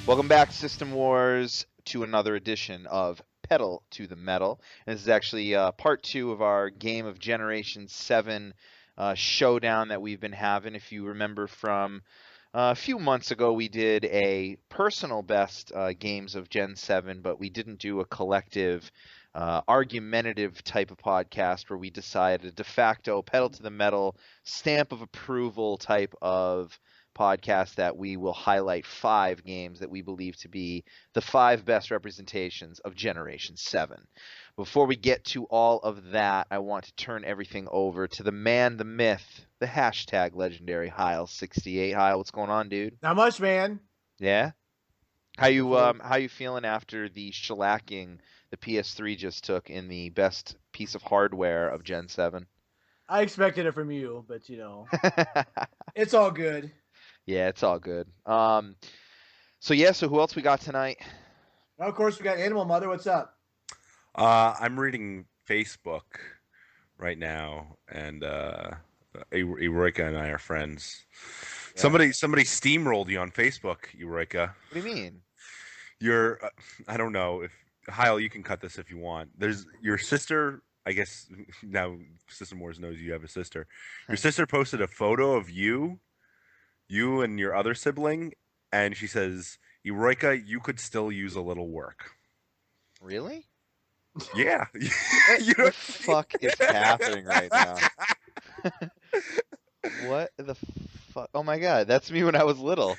Welcome back, System Wars, to another edition of Pedal to the Metal. And this is actually part two of our game of Generation 7 showdown that we've been having. If you remember from a few months ago, we did a personal best games of Gen 7, but we didn't do a collective argumentative type of podcast where we decided a de facto pedal to the metal stamp of approval type of podcast that we will highlight 5 games that we believe to be the 5 best representations of Generation 7. Before we get to all of that, I want to turn everything over to the man, the myth, the hashtag legendary Heil68. Heil, what's going on, dude? Not much, man. Yeah? How you feeling after the shellacking the PS3 just took in the best piece of hardware of Gen 7? I expected it from you, but it's all good. Yeah, it's all good. So who else we got tonight? Well, of course, we got Animal Mother. What's up? I'm reading Facebook right now, and Eureka and I are friends. Yeah. Somebody steamrolled you on Facebook, Eureka. What do you mean? You're, I don't know if Heil, you can cut this if you want. There's your sister. I guess now System Wars knows you have a sister. Your sister posted a photo of you and your other sibling, and she says, Eureka, you could still use a little work. Really? Yeah. What the fuck is happening right now? What the fuck? Oh my god, that's me when I was little.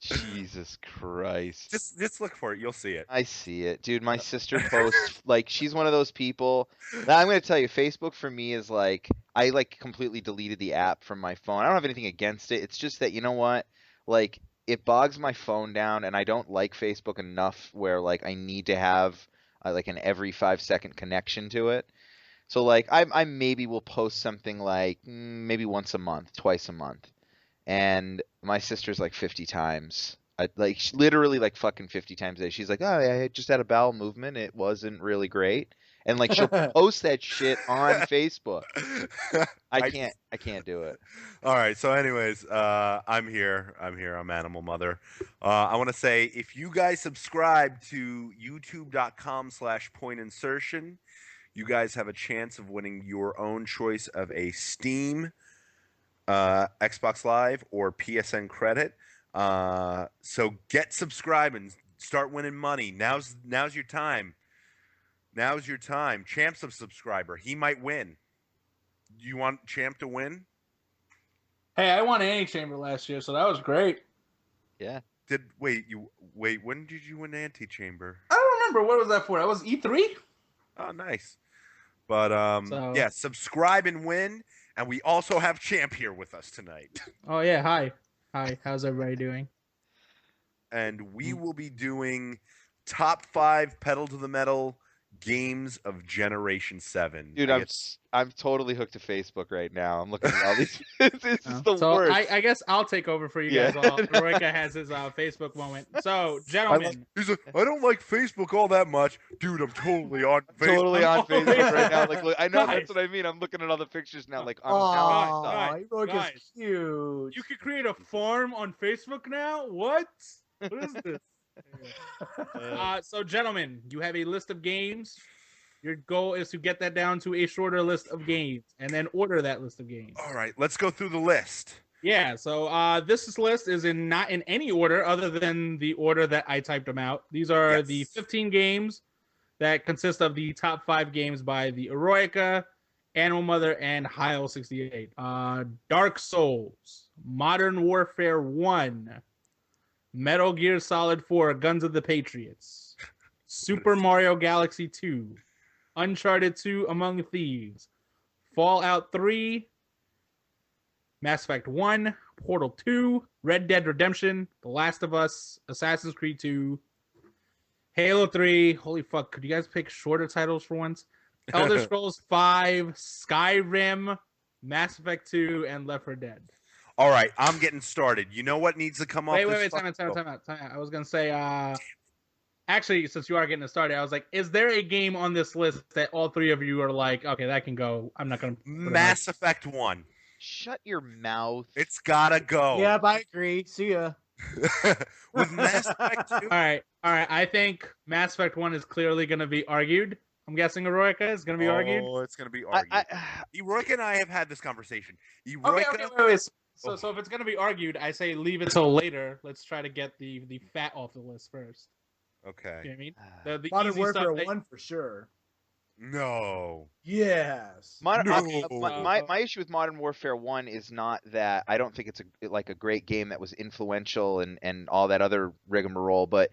Jesus Christ. Just look for it. You'll see it. I see it. Dude, my sister posts, like, she's one of those people. Now, I'm going to tell you, Facebook for me is like, I, like, completely deleted the app from my phone. I don't have anything against it. It's just that, you know what? Like, it bogs my phone down, and I don't like Facebook enough where, like, I need to have, like, an every 5-second connection to it. So, like, I maybe will post something, like, maybe once a month, twice a month. And my sister's like 50 times. Literally like fucking 50 times a day. She's like, oh, I just had a bowel movement. It wasn't really great. And like she'll post that shit on Facebook. I can't do it. All right. So anyways, I'm here. I'm Animal Mother. I want to say if you guys subscribe to youtube.com/pointinsertion, you guys have a chance of winning your own choice of a Steam, Xbox Live, or PSN credit. So get subscribed and start winning money. Now's your time. Now's your time. Champ's a subscriber. He might win. You want Champ to win? Hey, I won Antichamber last year, so that was great. Yeah. Wait, when did you win Antichamber? I don't remember. What was that for? That was E3? Oh, nice. But yeah, subscribe and win. And we also have Champ here with us tonight. Oh, yeah. Hi. How's everybody doing? And we will be doing top 5 pedal to the metal games of Generation 7. Dude, I'm totally hooked to Facebook right now. I'm looking at all these. This is the worst. I guess I'll take over for you guys while Eureka has his Facebook moment. So, gentlemen. He's like, I don't like Facebook all that much. Dude, I'm totally on Facebook. Totally on Facebook right now. Like, look, I know that's what I mean. I'm looking at all the pictures now. Like, guys, is huge. You could create a farm on Facebook now? What? What is this? So, gentlemen, you have a list of games. Your goal is to get that down to a shorter list of games, and then order that list of games. All right, let's go through the list. Yeah, so this list is not in any order other than the order that I typed them out. These are the 15 games that consist of the top 5 games by the Eroica, Animal Mother, and Heil68. Dark Souls, Modern Warfare 1, Metal Gear Solid 4, Guns of the Patriots, Super Mario Galaxy 2, Uncharted 2, Among Thieves, Fallout 3, Mass Effect 1, Portal 2, Red Dead Redemption, The Last of Us, Assassin's Creed 2, Halo 3. Holy fuck, could you guys pick shorter titles for once? Elder Scrolls 5, Skyrim, Mass Effect 2, and Left 4 Dead. All right, I'm getting started. You know what needs to come off? Wait, time out. I was gonna say, actually, since you are getting it started, I was like, is there a game on this list that all 3 of you are like, okay, that can go? I'm not gonna. Mass Effect 1. Shut your mouth. It's gotta go. Yep, I agree. See ya. With Mass Effect 2, All right. I think Mass Effect 1 is clearly going to be argued. I'm guessing Eroica is going to be argued. oh, it's going to be I, argued. I, Eroica and I have had this conversation. Okay, Eroica, wait. So, Oh. so if it's going to be argued, I say leave it till later. Let's try to get the fat off the list first. okay. You know what I mean? The Modern easy Warfare stuff that- 1 for sure. No. Yes. my issue with Modern Warfare 1 is not that I don't think it's a great game that was influential and all that other rigmarole, but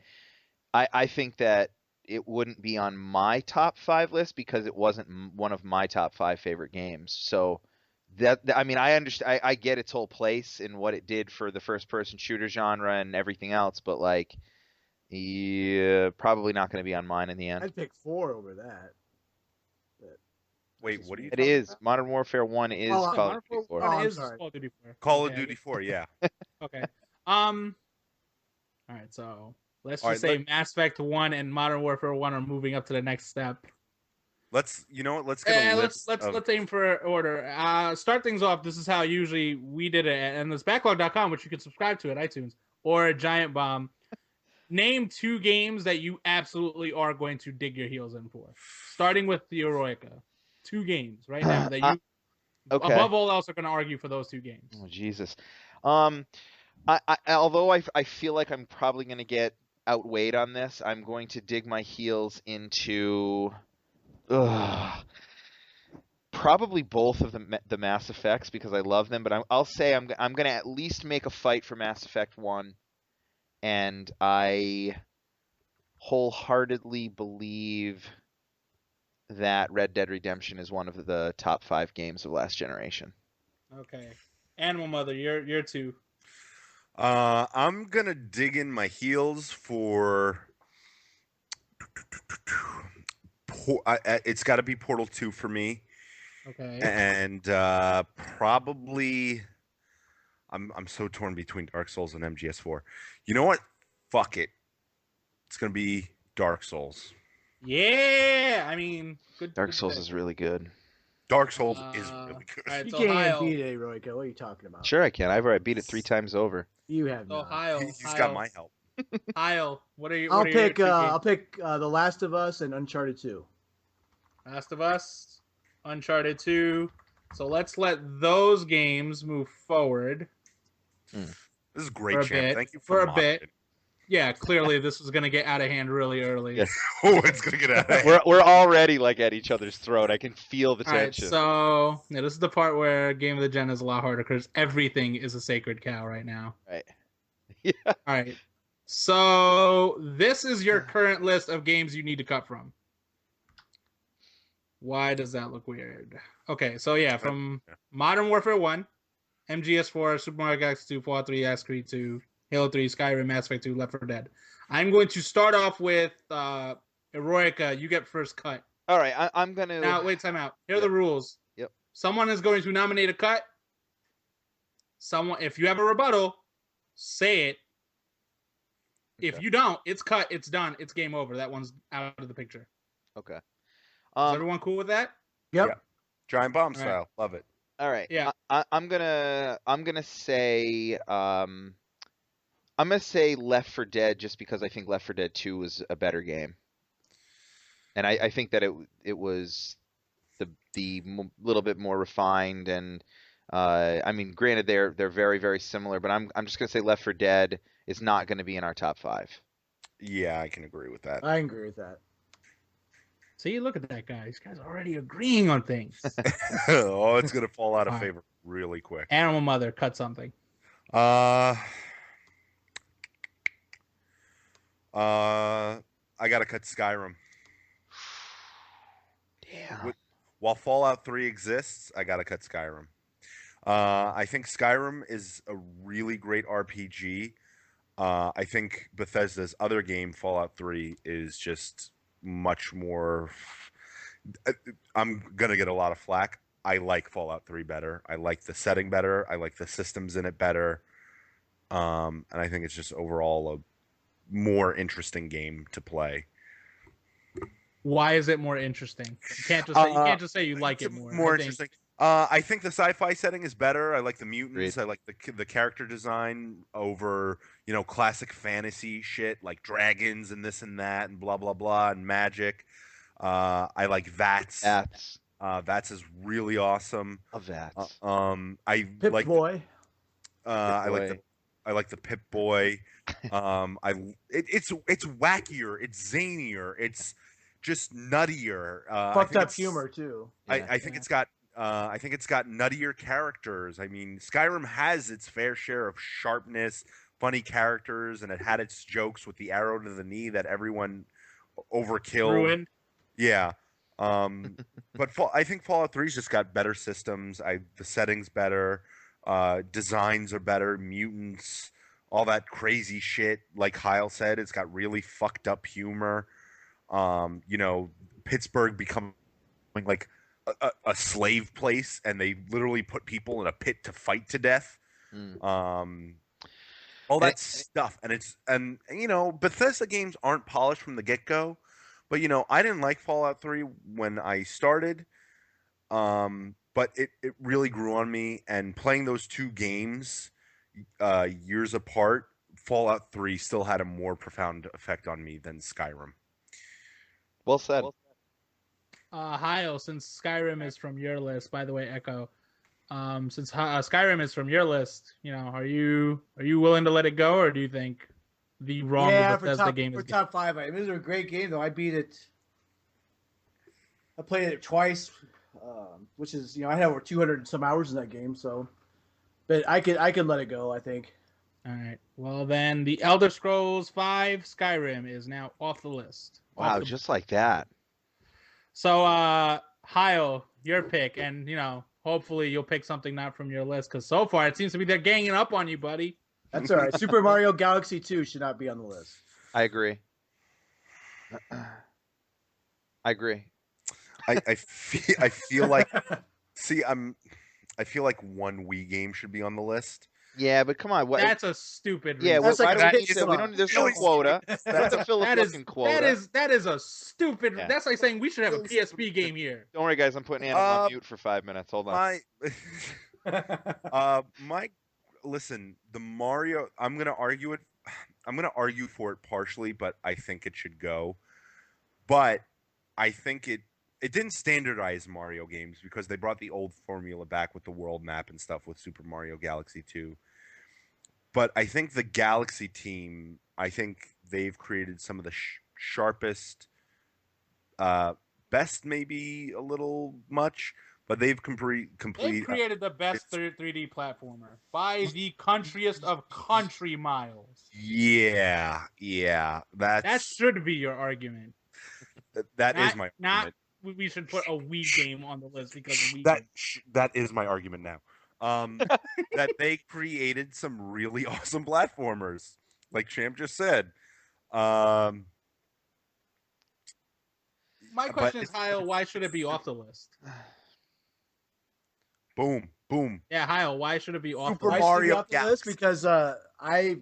I think that it wouldn't be on my top 5 list because it wasn't one of my top 5 favorite games. So I mean, I understand, I get its whole place and what it did for the first person shooter genre and everything else, but like, yeah, probably not going to be on mine in the end. I'd pick 4 over that. Wait, what are you It talking is. about? Modern Warfare 1 is Oh, Call Modern of Duty 4. Warfare 1 I'm is sorry. Call of Duty 4. Call of Okay, Duty 4, yeah. Okay. All right, so let's All just right, say Mass Effect 1 and Modern Warfare 1 are moving up to the next step. You know what? Let's get a list. Let's aim for order. Start things off. This is how usually we did it, and this backlog.com, which you can subscribe to at iTunes or Giant Bomb. Name 2 games that you absolutely are going to dig your heels in for. Starting with the Eroica. 2 games right now that you, Okay. above all else, are going to argue for those 2 games. Oh, Jesus. Although I feel like I'm probably going to get outweighed on this, I'm going to dig my heels into probably both of the Mass Effects because I love them. But I'll say I'm going to at least make a fight for Mass Effect 1, and I wholeheartedly believe that Red Dead Redemption is one of the top 5 games of last generation. Okay. Animal Mother, you're 2. I'm gonna dig in my heels for. It's got to be Portal 2 for me, Okay. and probably. I'm so torn between Dark Souls and MGS4. You know what? Fuck it. It's gonna be Dark Souls. Yeah, I mean, good. Dark good Souls pick. is really good. Dark Souls is really good. All right, You so can't Ohio. beat it, Royco. What are you talking about? Sure, I can. I've already beat it 3 times over. You have So not. Ohio. He's got my help. Ohio. What are you? I'll What are your pick. 2 I'll games? pick The Last of Us and Uncharted 2. Last of Us, Uncharted 2. So let's let those games move forward. This is For great, a champ. bit. Thank you For for a bit. mocking. Yeah, clearly this is gonna get out of hand really early. Yes. Oh, it's gonna get out of hand. We're already like at each other's throat. I can feel the All right, tension. so yeah, this is the part where Game of the Gen is a lot harder because everything is a sacred cow right now. Right. Yeah. All right. So this is your current list of games you need to cut from. Why does that look weird? Okay, so yeah, from Modern Warfare 1, MGS4, Super Mario Galaxy 2, Fallout 3, Assassin's Creed 2, Halo 3, Skyrim, Mass Effect 2, Left 4 Dead. I'm going to start off with Eroica. You get first cut. All right. I'm gonna. Now, wait, time out. Here are the rules. Yep. Someone is going to nominate a cut. Someone, if you have a rebuttal, say it. If Okay. you don't, it's cut. It's done. It's game over. That one's out of the picture. Okay. Is Um. everyone cool with that? Yep. Yeah. Giant bomb right. style. Love it. All right. Yeah. I'm gonna say I'm gonna say Left 4 Dead just because I think Left 4 Dead 2 was a better game, and I think that it was little bit more refined and I mean, granted they're very very similar, but I'm just gonna say Left 4 Dead is not gonna be in our top 5. Yeah, I can agree with that. I agree with that. See, look at that guy. This guy's already agreeing on things. Oh, it's gonna fall out of All right. favor really quick. Animal Mother, cut something. I gotta cut Skyrim. Damn. While Fallout 3 exists, I gotta cut Skyrim. I think Skyrim is a really great RPG. I think Bethesda's other game, Fallout 3, is just much more. I'm gonna get a lot of flack. I like Fallout 3 better. I like the setting better. I like the systems in it better. And I think it's just overall a more interesting game to play. Why is it more interesting? You can't just say you like it more. More I think interesting. I think the sci-fi setting is better. I like the mutants. Agreed. I like the character design over classic fantasy shit like dragons and this and that and blah blah blah and magic. I like Vats. That's Vats is really awesome. a Vats. I Pip like Boy. I like Boy. the Pip Boy. It's wackier. It's zanier. It's just nuttier. I Fucked think up it's- humor too. Yeah. I think it's got nuttier characters. I mean, Skyrim has its fair share of sharpness, funny characters, and it had its jokes with the arrow to the knee that everyone overkilled. Ruined. Yeah. But I think Fallout 3's just got better systems. The settings better, designs are better, mutants, all that crazy shit. Like Kyle said, it's got really fucked up humor. Pittsburgh becoming like a slave place, and they literally put people in a pit to fight to death. Mm. All that And- stuff, and Bethesda games aren't polished from the get go, but I didn't like Fallout 3 when I started, but it really grew on me, and playing those two games years apart, Fallout 3 still had a more profound effect on me than Skyrim. Well said. Hio, since Skyrim is from your list, by the way, Echo. Since Skyrim is from your list, are you willing to let it go, or do you think the wrong Yeah, of Bethesda for game is top 5. I mean, this is a great game though. I beat it. I played it twice, which is I had over 200 and some hours in that game. So, but I could let it go. I think. All right. Well, then the Elder Scrolls V Skyrim is now off the list. Wow, just like that. So, Hio, your pick, and hopefully you'll pick something not from your list, because so far it seems to be they're ganging up on you, buddy. That's all right. Super Mario Galaxy 2 should not be on the list. I agree. I agree. I feel like I feel like one Wii game should be on the list. Yeah, but come on. What? That's a stupid. Yeah, reason. That's why like do we a need hit to? We song. don't. There's no Really quota. That's a full that is fucking quota. that is a stupid. Yeah. That's like saying we should have a PSP game here. Don't worry, guys. I'm putting Animal on mute for 5 minutes. Hold on. Listen, the Mario. I'm gonna argue for it partially, but I think it should go. But I think it didn't standardize Mario games because they brought the old formula back with the world map and stuff with Super Mario Galaxy 2. But I think the Galaxy team, I think they've created some of the sharpest, best maybe a little much, but they've They complete. created the best 3D platformer by the countryest of country miles. Yeah, That should be your argument. that is Not- my not- argument. We should put a Wii game on the list because Wii. That is my argument now. That they created some really awesome platformers, like Champ just said. My but question is, it's- Hyle, why should it be off the list? Boom, boom. Yeah, Hyle, why should it be off Super the Why list? should it be Mario off the list? Galaxy. Because I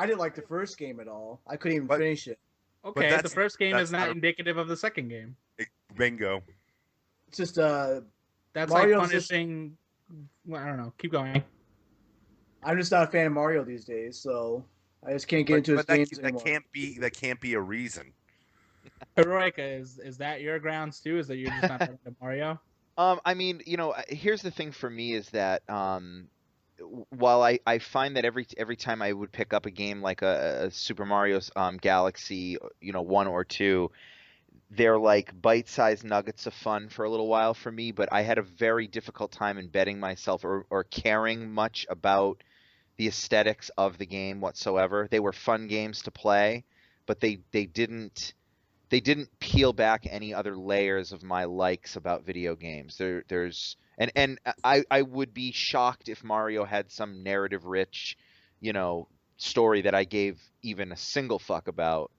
didn't like the first game at all. I couldn't even But- finish it. Okay, the that's- first game that's is not not a- indicative of the second game. Bingo. It's just That's Mario's like just- punishing. Well, I don't know. Keep going. I'm just not a fan of Mario these days, so I just can't get into his But games that anymore. can't be a reason. Heroica, is that your grounds too? Is that you're just not fan of Mario? I mean, here's the thing for me is that while I find that every time I would pick up a game like a Super Mario Galaxy, 1 or 2, they're like bite-sized nuggets of fun for a little while for me, but I had a very difficult time embedding myself or caring much about the aesthetics of the game whatsoever. They were fun games to play, but they didn't peel back any other layers of my likes about video games. There's and I would be shocked if Mario had some narrative rich, story that I gave even a single fuck about.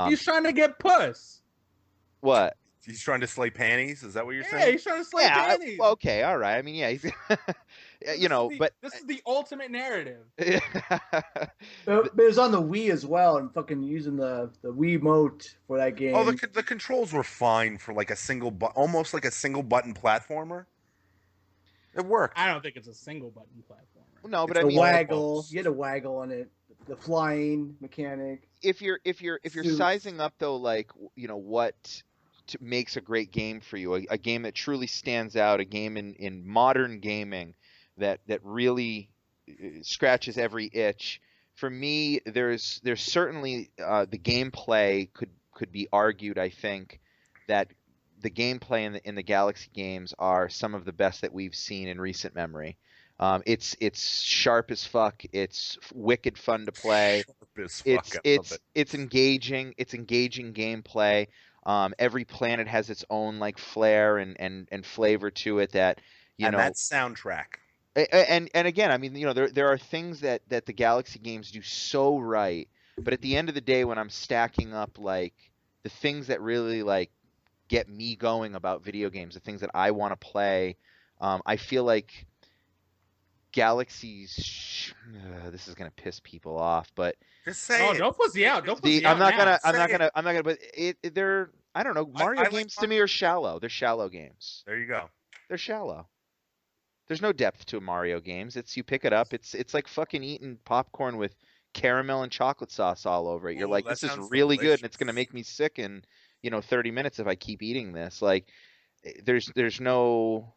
He's trying to get puss. What? He's trying to slay panties. Is that what you're Yeah, saying? he's trying to slay Yeah, panties. okay, all right. I mean, yeah, he's, but this is the ultimate narrative. But it was on the Wii as well, and fucking using the Wii Mote for that game. Oh, the controls were fine for like almost like a single button platformer. It worked. I don't think it's a single button platform. No, but It's I The mean, waggle. You had a waggle on it. The flying mechanic. if you're Suits. sizing up though, like what makes a great game for you, a game that truly stands out, a game in modern gaming that really scratches every itch. For me, there's certainly the gameplay could be argued. I think that the gameplay in the Galaxy games are some of the best that we've seen in recent memory. It's sharp as fuck. It's wicked fun to play. Sharp as fuck, I love it. It's engaging. It's engaging gameplay. Every planet has its own like flair and flavor to it that And that soundtrack. and again, I mean, there are things that the Galaxy games do so right, but at the end of the day, when I'm stacking up like the things that really like get me going about video games, the things that I want to play, I feel like Galaxy's. This is gonna piss people off, but Just say Oh, it. don't pussy out. Don't pussy out. I'm not now. gonna. But they're. I don't know. Mario like games to me are shallow. They're shallow games. There you go. They're shallow. There's no depth to Mario games. It's you pick it up. It's like fucking eating popcorn with caramel and chocolate sauce all over it. You're Ooh, like, that this is sounds really good, and it's delicious. gonna make me sick in 30 minutes if I keep eating this. Like, there's no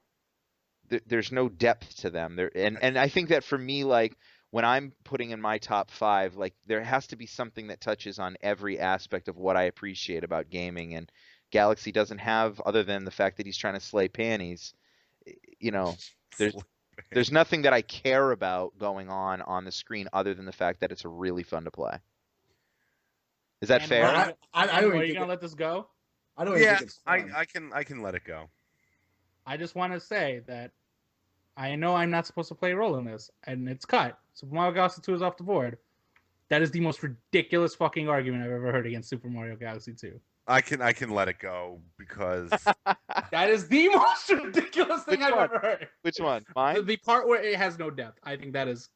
depth to them. And I think that for me, like when I'm putting in my top 5, like there has to be something that touches on every aspect of what I appreciate about gaming, and Galaxy doesn't have, other than the fact that he's trying to slay panties. There's nothing that I care about going on the screen other than the fact that it's really fun to play. Is that And fair? I don't Are even you think gonna let this go? I don't even Yeah, think it's fun. I can let it go. I just want to say that I know I'm not supposed to play a role in this, and it's cut. Super Mario Galaxy 2 is off the board. That is the most ridiculous fucking argument I've ever heard against Super Mario Galaxy 2. I can let it go because That is the most ridiculous thing Which I've one? ever heard. Which one? Mine? The part where it has no depth, I think that is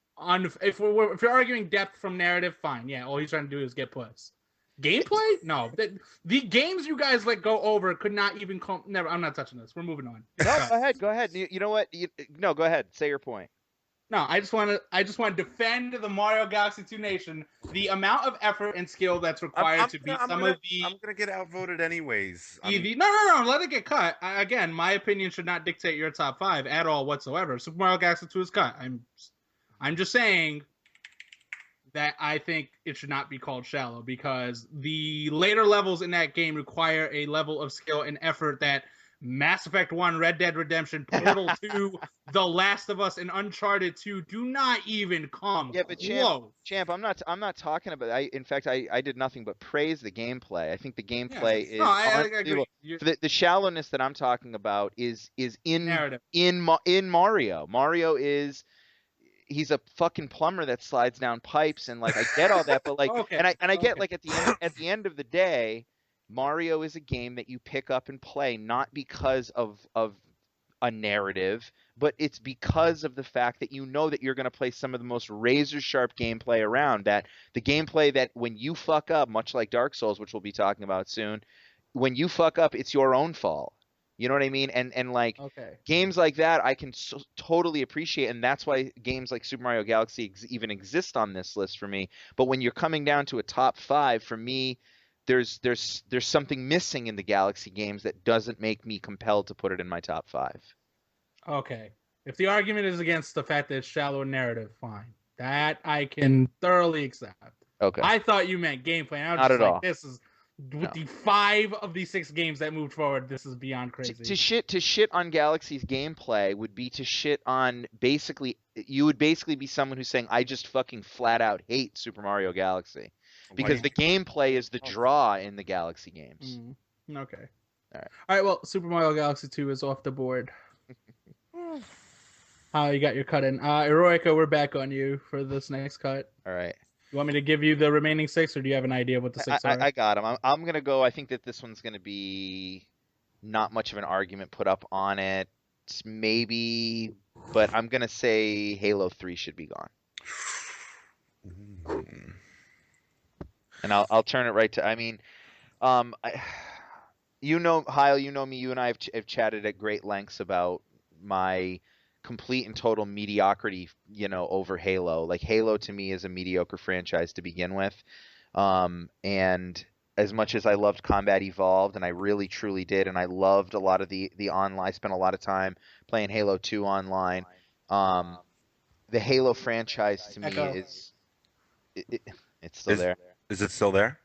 if you're arguing depth from narrative, fine. Yeah, all he's trying to do is get puss. Gameplay? No. The games you guys let go over could not even come. Never. I'm not touching this. We're moving on. No, go ahead. You know what? No, go ahead. Say your point. No, I just want to defend the Mario Galaxy 2 Nation. The amount of effort and skill that's required to beat some of the. I'm gonna get outvoted anyways. No. Let it get cut. Again, my opinion should not dictate your top 5 at all whatsoever. Super Mario Galaxy 2 is cut. I'm just saying that I think it should not be called shallow because the later levels in that game require a level of skill and effort that Mass Effect 1, Red Dead Redemption, Portal 2, The Last of Us, and Uncharted 2 do not even come close. Champ, I'm not talking about. In fact, I did nothing but praise the gameplay. I think the gameplay is. No, I unbelievable. agree. The shallowness that I'm talking about is in Narrative. in Mario. Mario is. He's a fucking plumber that slides down pipes, and like I get all that, but like, Okay, and I get okay. like at the end of the day, Mario is a game that you pick up and play not because of a narrative, but it's because of the fact that you know that you're going to play some of the most razor sharp gameplay around. That the gameplay that when you fuck up, much like Dark Souls, which we'll be talking about soon, when you fuck up, it's your own fault. You know what I mean? And like games like that, I can totally appreciate, and that's why games like Super Mario Galaxy even exist on this list for me. But when you're coming down to a top 5, for me, there's something missing in the Galaxy games that doesn't make me compelled to put it in my top 5. Okay. If the argument is against the fact that it's shallow narrative, fine. That I can thoroughly accept. Okay. I thought you meant gameplay. I was Not just at like, all. this is with the 5 of the 6 games that moved forward. This is beyond crazy. To shit on Galaxy's gameplay would be to shit on you would basically be someone who's saying I just fucking flat out hate Super Mario Galaxy because the gameplay is the draw in the Galaxy games. Okay. All right. Well, Super Mario Galaxy 2 is off the board. You got your cut in. Eroica, we're back on you for this next cut. All right. You want me to give you the remaining 6, or do you have an idea of what the 6 are? I got them. I'm going to go. I think that this one's going to be not much of an argument put up on it. Maybe, but I'm going to say Halo 3 should be gone. And I'll turn it right to, I mean, Heil, you know me, you and I have chatted at great lengths about my complete and total mediocrity, over Halo. Like Halo to me is a mediocre franchise to begin with. And as much as I loved Combat Evolved, and I really truly did, and I loved a lot of the online, I spent a lot of time playing Halo 2 online. The Halo franchise to me Echo. is it's still there. Is it still there?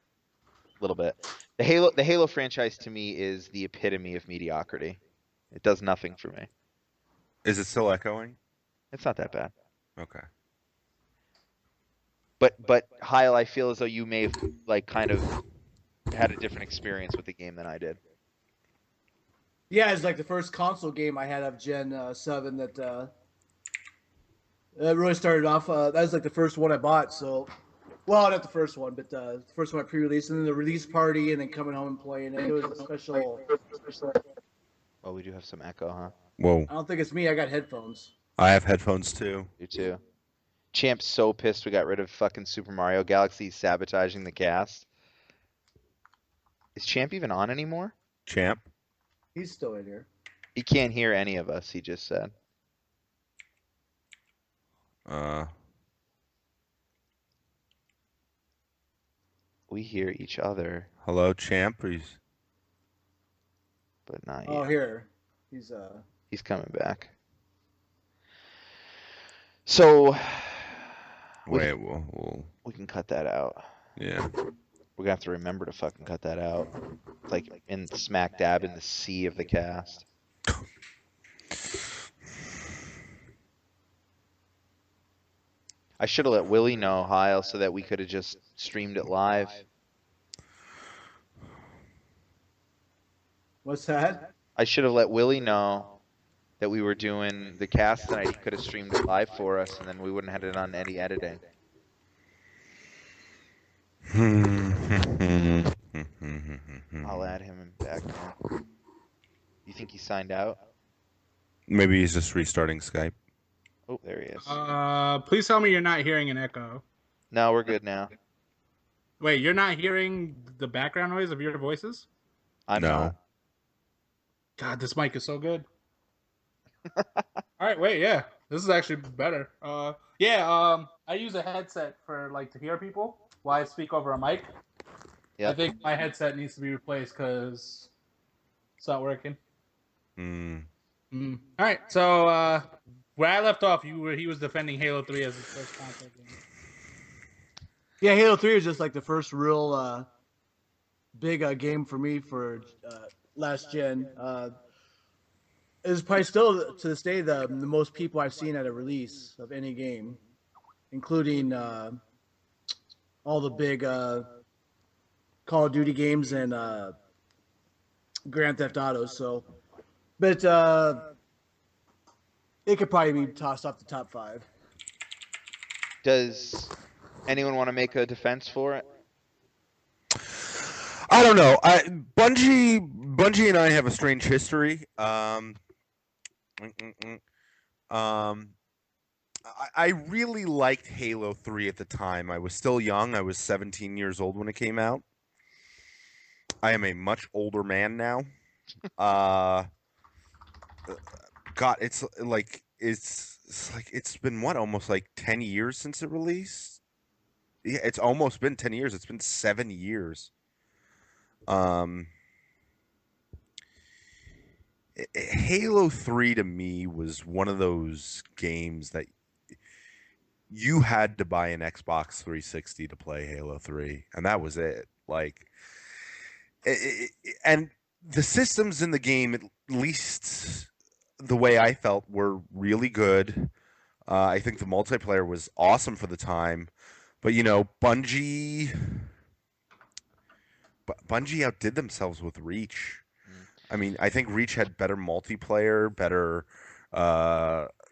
A little bit. The Halo franchise to me is the epitome of mediocrity. It does nothing for me. Is it still echoing? It's not that bad. Okay. But Heil, I feel as though you may have like kind of had a different experience with the game than I did. Yeah, it's like the first console game I had of Gen 7 that really started off. That was like the first one I bought. So, well, not the first one, but the first one I pre-released, and then the release party, and then coming home and playing it. It was a special. Oh, we do have some echo, huh? Whoa. I don't think it's me. I got headphones. I have headphones too. You too. Champ's so pissed we got rid of fucking Super Mario Galaxy. He's sabotaging the cast. Is Champ even on anymore? Champ. He's still in here. He can't hear any of us, he just said. We hear each other, Hello, Champ. He's... but not Oh, yet. here. He's coming back. So Wait, we'll... we can cut that out. Yeah. We're gonna have to remember to fucking cut that out. Like in smack dab in the sea of the cast. I should have let Willie know, Heil, so that we could have just streamed it live. What's that? I should have let Willie know that we were doing the cast tonight. He could have streamed it live for us, and then we wouldn't have had it on any editing. I'll add him back now. You think he signed out? Maybe he's just restarting Skype. Oh, there he is. Please tell me you're not hearing an echo. No, we're good now. Wait, you're not hearing the background noise of your voices? I'm No. not. God, this mic is so good. All right, wait, yeah, this is actually better. I use a headset for like to hear people while I speak over a mic. Yeah. I think my headset needs to be replaced because it's not working. Mm. All right, so where I left off, he was defending Halo 3 as his first console game. Yeah, Halo 3 is just like the first real big game for me for last gen. It was probably still to this day the most people I've seen at a release of any game, including all the big Call of Duty games and Grand Theft Auto. So, but it could probably be tossed off the top 5. Does anyone want to make a defense for it? I don't know. Bungie and I have a strange history. I really liked Halo 3 at the time. I was still young. I was 17 years old when it came out. I am a much older man now. God, it's been what, almost like 10 years since it released? Yeah, it's almost been 10 years. It's been 7 years. Halo 3 to me was one of those games that you had to buy an Xbox 360 to play Halo 3, and that was it. Like, and the systems in the game, at least the way I felt, were really good. I think the multiplayer was awesome for the time, but Bungie outdid themselves with Reach. I mean, I think Reach had better multiplayer, better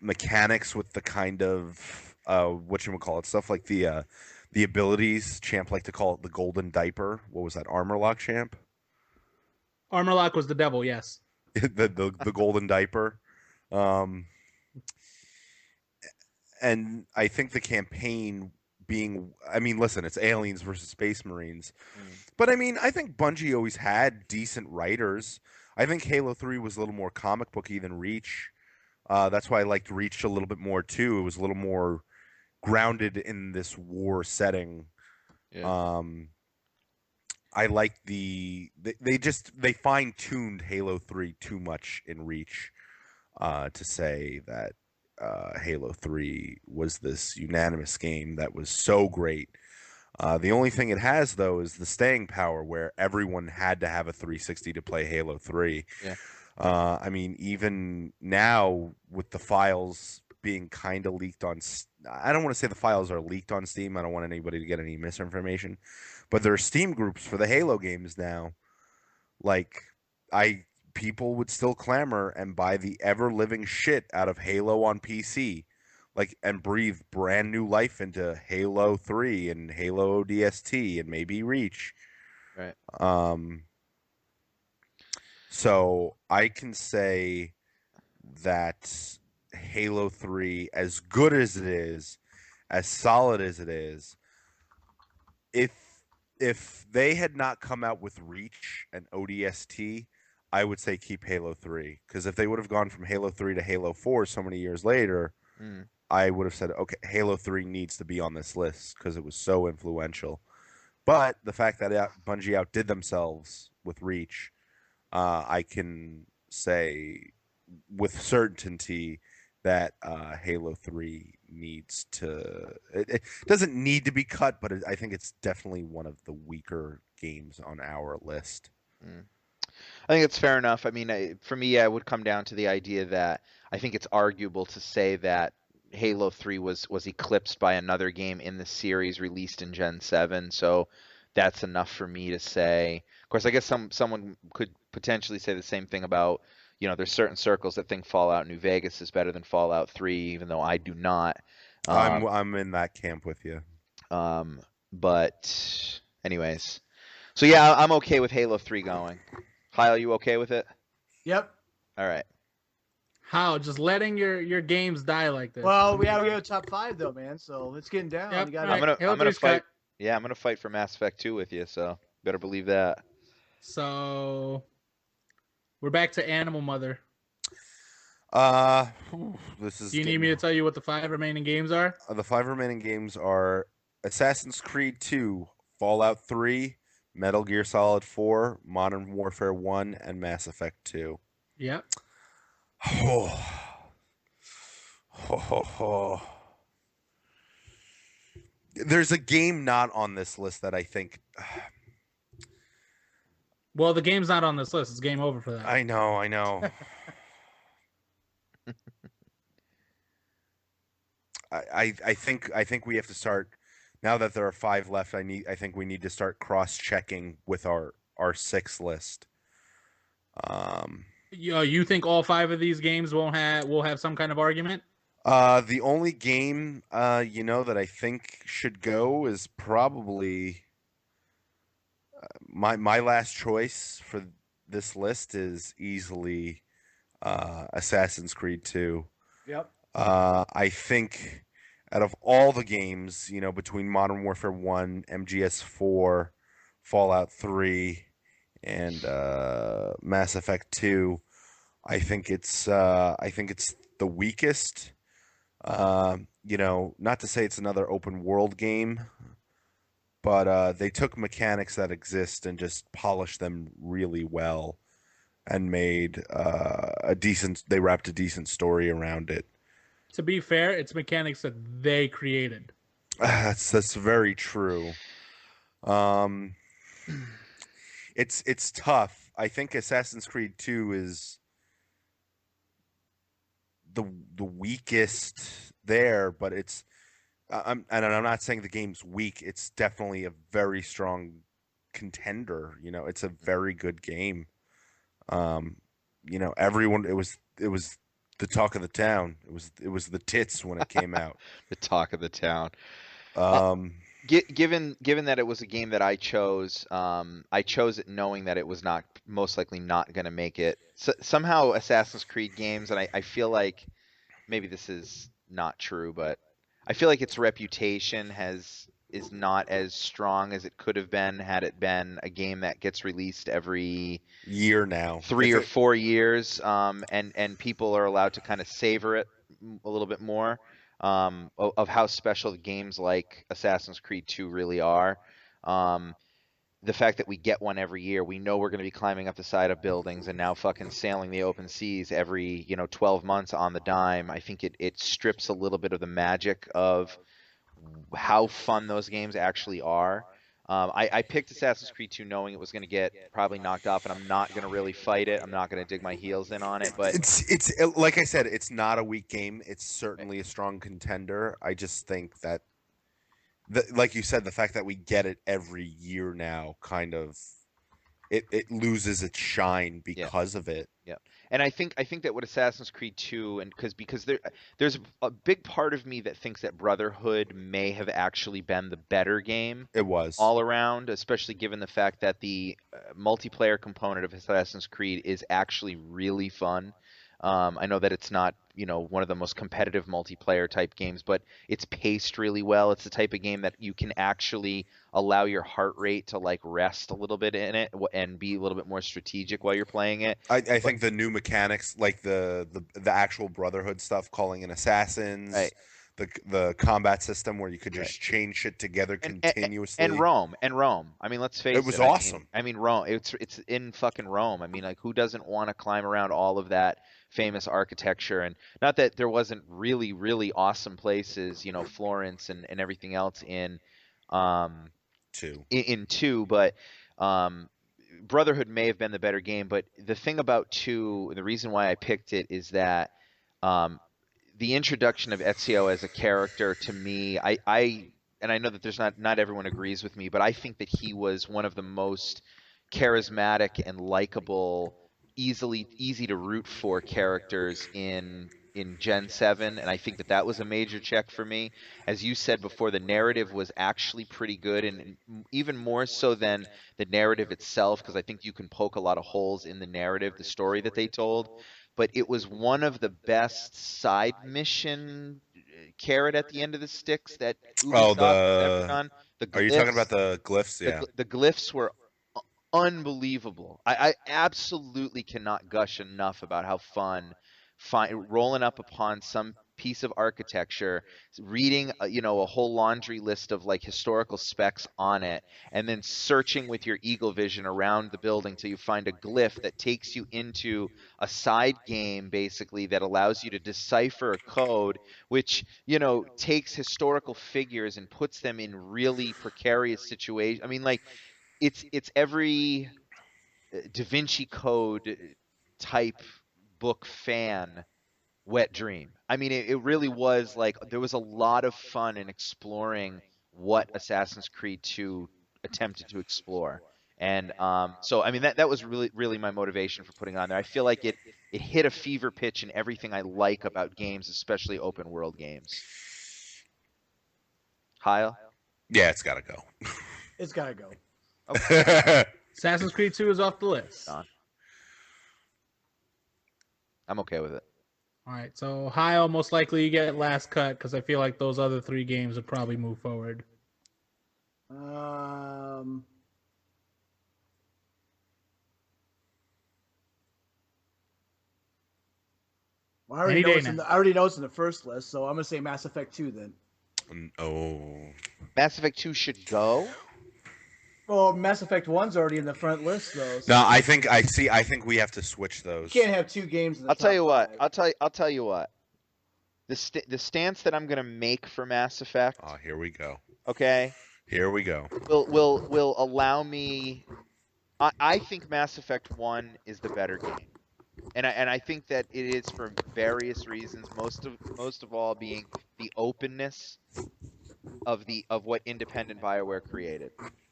mechanics with the kind of whatchamacallit stuff like the abilities. Champ liked to call it the golden diaper. What was that, Armor Lock, Champ? Armor Lock was the devil, yes. the golden diaper. And I think the campaign being, I mean, listen, it's aliens versus Space Marines. But I mean, I think Bungie always had decent writers. I think Halo 3 was a little more comic booky than Reach. That's why I liked Reach a little bit more too. It was a little more grounded in this war setting. Yeah. I like they fine tuned Halo 3 too much in Reach to say that Halo 3 was this unanimous game that was so great. The only thing it has though is the staying power where everyone had to have a 360 to play Halo 3. Yeah. I mean, even now with the files being kind of leaked on, I don't want to say the files are leaked on Steam. I don't want anybody to get any misinformation, but there are Steam groups for the Halo games now. Like, people would still clamor and buy the ever living shit out of Halo on PC, like, and breathe brand new life into Halo 3 and Halo ODST and maybe Reach. Right. So I can say that Halo 3, as good as it is, as solid as it is, if they had not come out with Reach and ODST, I would say keep Halo 3. Because if they would have gone from Halo 3 to Halo 4 so many years later, I would have said, okay, Halo 3 needs to be on this list because it was so influential. But the fact that Bungie outdid themselves with Reach, I can say with certainty that Halo 3 needs to. It doesn't need to be cut, but I think it's definitely one of the weaker games on our list. I think it's fair enough. I mean, for me, I would come down to the idea that I think it's arguable to say that Halo 3 was eclipsed by another game in the series released in Gen 7. So that's enough for me to say. Of course, I guess someone could potentially say the same thing about, there's certain circles that think Fallout New Vegas is better than Fallout 3, even though I do not. I'm in that camp with you. But anyways, so yeah, I'm okay with Halo 3 going. Kyle, you okay with it? Yep. All right. How? Just letting your games die like this? Well, we have a top 5 though, man. So it's getting down. Yep. You gotta, I'm Halo gonna 3's fight. cut. Yeah, I'm gonna fight for Mass Effect 2 with you. So better believe that. So we're back to Animal Mother. This is. Do you need me to tell you what the 5 remaining games are? The 5 remaining games are Assassin's Creed 2, Fallout 3, Metal Gear Solid 4, Modern Warfare 1, and Mass Effect 2. Yep. There's a game not on this list that I think. Well, the game's not on this list. It's game over for that. I know. I think we have to start now that there are 5 left. I think we need to start cross-checking with our 6 list. You think all 5 of these games will have some kind of argument? The only game that I think should go is probably my last choice for this list is easily Assassin's Creed 2. Yep. I think out of all the games, between Modern Warfare 1, MGS4, Fallout 3, and Mass Effect 2, I think it's the weakest. Not to say it's another open world game, but they took mechanics that exist and just polished them really well and made they wrapped a decent story around it. To be fair, it's mechanics that they created. That's very true. It's tough. I think Assassin's Creed 2 is the weakest there, but it's I'm not saying the game's weak. It's definitely a very strong contender. It's a very good game. Everyone it was the talk of the town. It was the tits when it came out. The talk of the town. Given that it was a game that I chose it knowing that it was most likely not going to make it. So, somehow Assassin's Creed games, and I feel like maybe this is not true, but I feel like its reputation has is not as strong as it could have been had it been a game that gets released every year now. 3 or 4 years, and people are allowed to kind of savor it a little bit more, of how special games like Assassin's Creed 2 really are. The fact that we get one every year, we know we're going to be climbing up the side of buildings and now fucking sailing the open seas every 12 months on the dime. I think it strips a little bit of the magic of how fun those games actually are. I picked Assassin's Creed 2 knowing it was going to get probably knocked off, and I'm not going to really fight it. I'm not going to dig my heels in on it. But it's like I said, it's not a weak game. It's certainly a strong contender. I just think that, like you said, the fact that we get it every year now kind of it loses its shine because of it. Yeah. And I think that what Assassin's Creed 2, and because there's a big part of me that thinks that Brotherhood may have actually been the better game. It was all around, especially given the fact that the multiplayer component of Assassin's Creed is actually really fun. I know that it's not, one of the most competitive multiplayer type games, but it's paced really well. It's the type of game that you can actually allow your heart rate to like rest a little bit in it and be a little bit more strategic while you're playing it. I think the new mechanics, like the actual Brotherhood stuff, calling in assassins, right. the combat system where you could just chain shit together continuously, and Rome. I mean, let's face it. It was awesome. I mean, Rome. It's in fucking Rome. I mean, like, who doesn't want to climb around all of that famous architecture? And not that there wasn't really, really awesome places, Florence and everything else in in 2, but Brotherhood may have been the better game. But the thing about 2, the reason why I picked it is that the introduction of Ezio as a character, to me, and I know that there's not everyone agrees with me, but I think that he was one of the most charismatic and likable, easy to root for characters in Gen 7, and I think that was a major check for me. As you said before, the narrative was actually pretty good, and even more so than the narrative itself, because I think you can poke a lot of holes in the narrative, the story that they told. But it was one of the best side mission carrot at the end of the sticks that Ubisoft has ever done. Are you talking about the glyphs? Yeah. The glyphs were unbelievable. I absolutely cannot gush enough about how fun rolling up upon some piece of architecture, reading a whole laundry list of like historical specs on it, and then searching with your eagle vision around the building till you find a glyph that takes you into a side game basically that allows you to decipher a code which takes historical figures and puts them in really precarious situations. I mean, like, it's every Da Vinci Code type book fan wet dream. I mean, it really was like there was a lot of fun in exploring what Assassin's Creed 2 attempted to explore. And so I mean that was really my motivation for putting it on there. I feel like it hit a fever pitch in everything I like about games, especially open world games. Kyle? Yeah, it's gotta go. It's gotta go. Okay. Assassin's Creed 2 is off the list. Done. I'm okay with it. All right, so Hyle, most likely you get last cut because I feel like those other 3 games would probably move forward. I already know it's in the first list, so I'm gonna say Mass Effect 2 then. Oh, Mass Effect 2 should go. Well, Mass Effect 1's already in the front list, though. So no, I think we have to switch those. You can't have 2 games in the I'll tell you what. 5. I'll tell you what. The stance that I'm gonna make for Mass Effect. Oh, here we go. Okay. Here we go. Will allow me. I think Mass Effect 1 is the better game, and I think that it is for various reasons. Most of all being the openness of what independent BioWare created.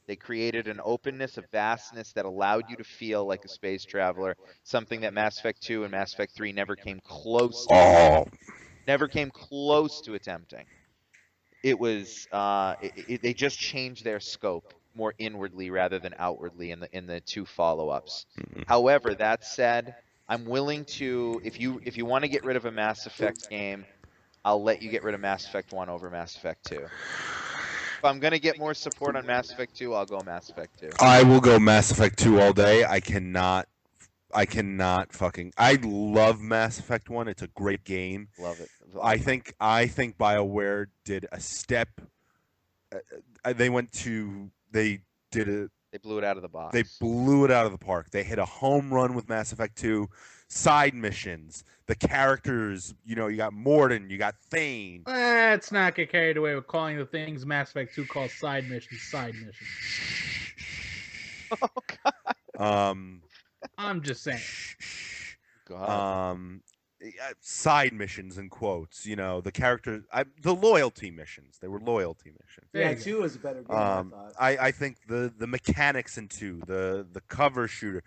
They created an openness, a vastness that allowed you to feel like a space traveler, something that Mass Effect 2 and Mass Effect 3 never came close to. Never came close to attempting. It was they just changed their scope more inwardly rather than outwardly in the 2 follow-ups. Mm-hmm. However, that said, I'm willing to, if you want to get rid of a Mass Effect game, I'll let you get rid of Mass Effect 1 over Mass Effect 2. If I'm gonna get more support on Mass Effect 2, I'll go Mass Effect 2. I will go Mass Effect 2 all day. I cannot fucking. I love Mass Effect 1. It's a great game. Love it. I think BioWare did a step. They did a. They blew it out of the box. They blew it out of the park. They hit a home run with Mass Effect 2. Side missions, the characters. You got Mordin, you got Thane. Let's not get carried away with calling the things Mass Effect 2 calls side missions. Oh God. I'm just saying. God. Side missions in quotes. The characters, the loyalty missions. They were loyalty missions. Yeah, 2 is a better game. I thought. I think the mechanics in 2, the cover shooter,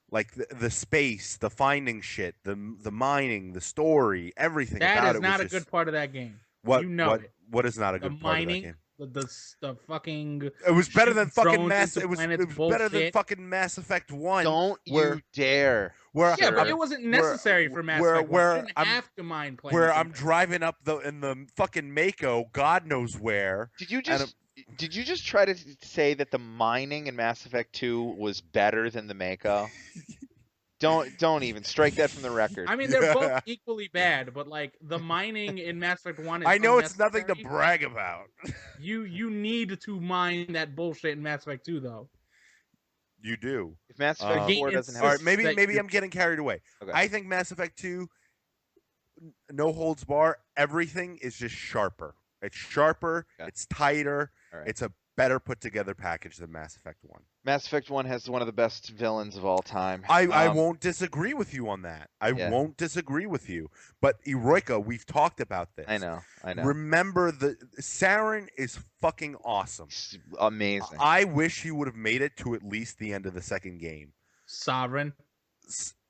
like the space, the finding shit, the mining, the story, everything. That about is it not was a good part of that game. What You know it. What is not a The good part of that mining, game? the fucking. It was better than shooting fucking drones into it was planets better than bullshit. fucking Mass Effect 1. Don't where- you dare. Where Yeah, but Sure. it wasn't necessary for Mass where- Effect 1. where You didn't I'm- have to mine planets. where in I'm there. driving up in the fucking Mako, God knows where. Did you And just try to say that the mining in Mass Effect 2 was better than the Mako? Don't even strike that from the record. I mean, they're both equally bad, but like the mining in Mass Effect 1 is I know it's nothing to unnecessary. brag about. You need to mine that bullshit in Mass Effect 2, though. You do. If Mass Effect Um, 4 doesn't have All right, Insists maybe that you- I'm getting carried away. Okay. I think Mass Effect 2, no holds bar, everything is just sharper. It's sharper, Okay. it's tighter, All right. it's a better put together package than Mass Effect 1. Mass Effect 1 has one of the best villains of all time. I won't disagree with you on that. I Yeah. won't disagree with you. But Eroica, we've talked about this. I know. Remember, the Saren is fucking awesome. It's amazing. I wish he would have made it to at least the end of the second game. Sovereign.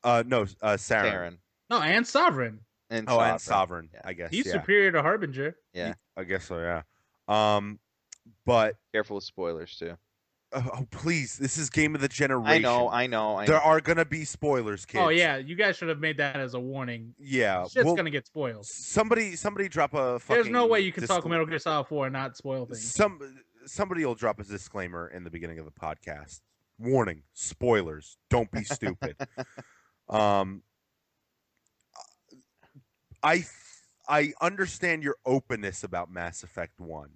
No, Saren. Saren No, and Sovereign. and Oh, Sovereign. and Sovereign, Yeah. I guess. He's yeah. superior to Harbinger. Yeah. I guess so, yeah. But Careful with spoilers too. please, this is game of the generation. I know. There are gonna be spoilers, kids. Oh yeah, you guys should have made that as a warning. Yeah. Shit's well, gonna get spoiled. somebody drop a fucking There's no way you can talk discla- Metal Gear Solid 4 and not spoil things. Somebody will drop a disclaimer in the beginning of the podcast. Warning, spoilers. Don't be stupid. I understand your openness about Mass Effect 1.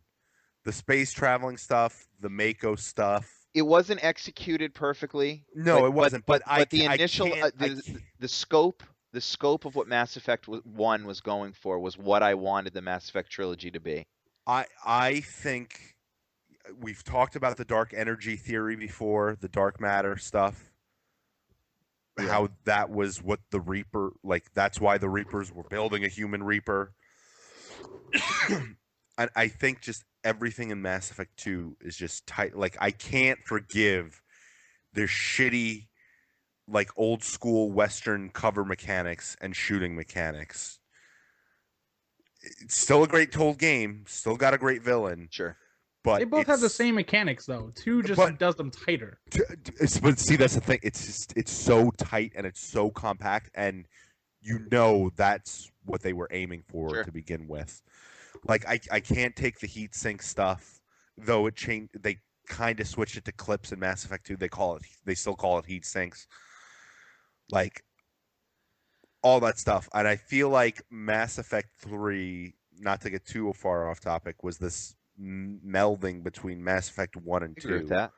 The space traveling stuff, the Mako stuff. It wasn't executed perfectly. No, it wasn't. But the I initial can't- the scope of what Mass Effect 1 was going for was what I wanted the Mass Effect trilogy to be. I think we've talked about the dark energy theory before, the dark matter stuff. Yeah. How that was what the Reaper, like that's why the Reapers were building a human Reaper. And I think just everything in Mass Effect 2 is just tight. Like I can't forgive their shitty, like old school Western cover mechanics and shooting mechanics. It's still a great told game, still got a great villain, Sure. but They both have the it's- same mechanics though. 2 just But- does them tighter. But see, that's the thing. It's so tight and it's so compact, and that's what they were aiming for Sure. to begin with. Like I can't take the heat sink stuff, though it changed. They kind of switched it to clips in Mass Effect 2. They still call it heat sinks. Like all that stuff, and I feel like Mass Effect 3, not to get too far off topic, was this melding between Mass Effect 1 and I 2. agree with that.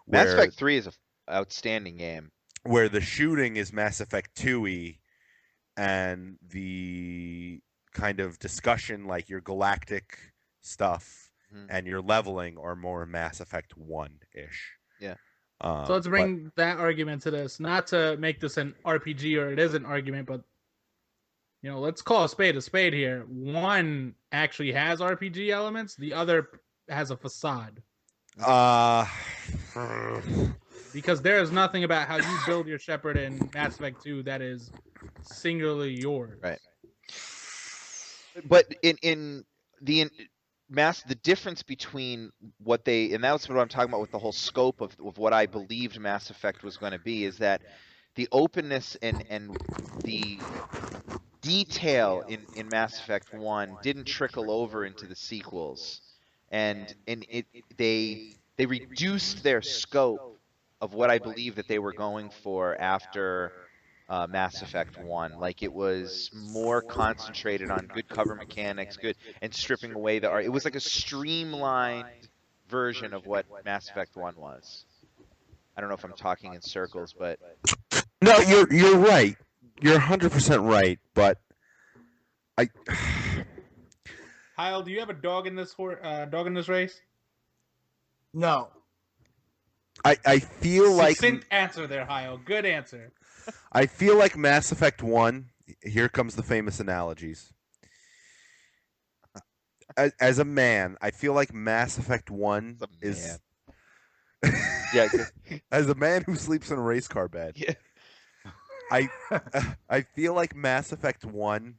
Mass where- Effect 3 is an outstanding game. where the shooting is Mass Effect 2-y and the kind of discussion, like your galactic stuff Mhm. and your leveling, are more Mass Effect 1-ish. Yeah. So let's bring that argument to this. Not to make this an RPG or it is an argument, but let's call a spade here. One actually has RPG elements, the other has a facade. Because there is nothing about how you build your Shepard in Mass Effect 2 that is singularly yours. Right. But in the difference between what they, and that's what I'm talking about with the whole scope of what I believed Mass Effect was going to be, is that the openness and the detail in Mass Effect 1 didn't trickle over into the sequels. they reduced their scope of what I believe that they were going for after Mass Effect 1. Like it was more concentrated on good cover mechanics, good and stripping away the art. It was like a streamlined version of what Mass Effect 1 was. I don't know if I'm talking in circles, but No, you're right. You're 100% right, but I Kyle, do you have a dog in this race? No. I feel like Succinct answer there, Kyle. Good answer. I feel like Mass Effect 1, here comes the famous analogies. As a man, I feel like Mass Effect 1 is yeah, as a man who sleeps in a race car bed. yeah. I feel like Mass Effect 1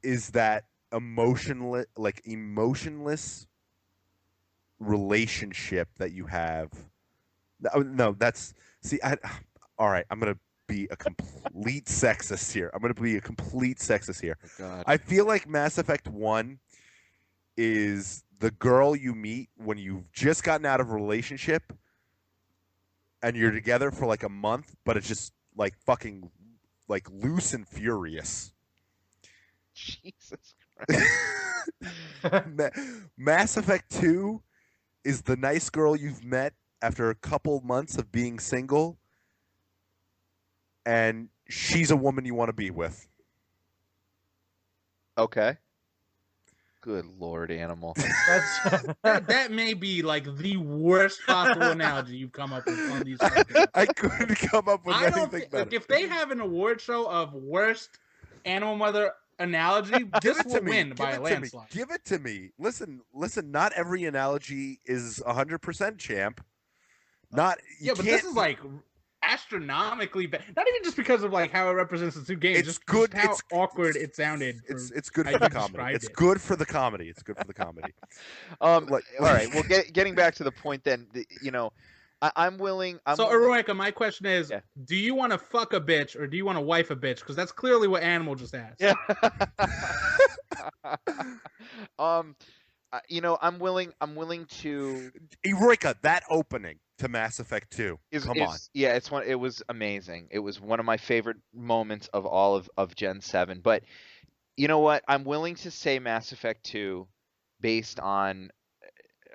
is that emotionless relationship that you have. No, that's all right. I'm gonna be a complete sexist here. Oh, God. I feel like Mass Effect 1 is the girl you meet when you've just gotten out of a relationship and you're together for like a month, but it's just like fucking like loose and furious. Jesus Christ. Mass Effect 2 is the nice girl you've met after a couple months of being single, and she's a woman you want to be with. Okay. Good Lord, animal. That's That may be like the worst possible analogy you've come up with on these podcasts. I couldn't come up with I don't anything think, better. like, if they have an award show of worst animal mother analogy, Give this it to will me. win Give by it a to me. landslide. Give it to me. Listen. Not every analogy is 100% champ. Not you Yeah, but can't, this is like astronomically bad. Not even just because of like how it represents the two games, It's just good- how it's- awkward it sounded. it's good how for the you comedy. described It's it. good for the comedy. It's good for the comedy. Like- All right. Well, getting back to the point, then, I'm willing. So, Eroica, my question is: Yeah. do you want to fuck a bitch or do you want to wife a bitch? Because that's clearly what Animal just asked. Yeah. I'm willing. I'm willing to. Eureka, that opening to Mass Effect 2. Come on. Yeah, it's one. It was amazing. It was one of my favorite moments of all of Gen 7. But you know what? I'm willing to say Mass Effect 2 based on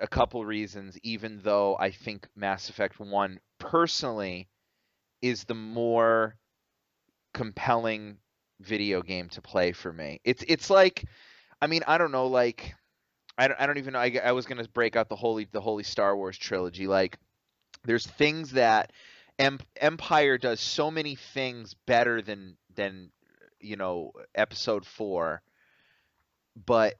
a couple reasons, even though I think Mass Effect 1 personally is the more compelling video game to play for me. It's like, I mean, I don't know, like I don't even know. I was gonna break out the holy Star Wars trilogy. Like, there's things that Empire does so many things better than Episode 4, but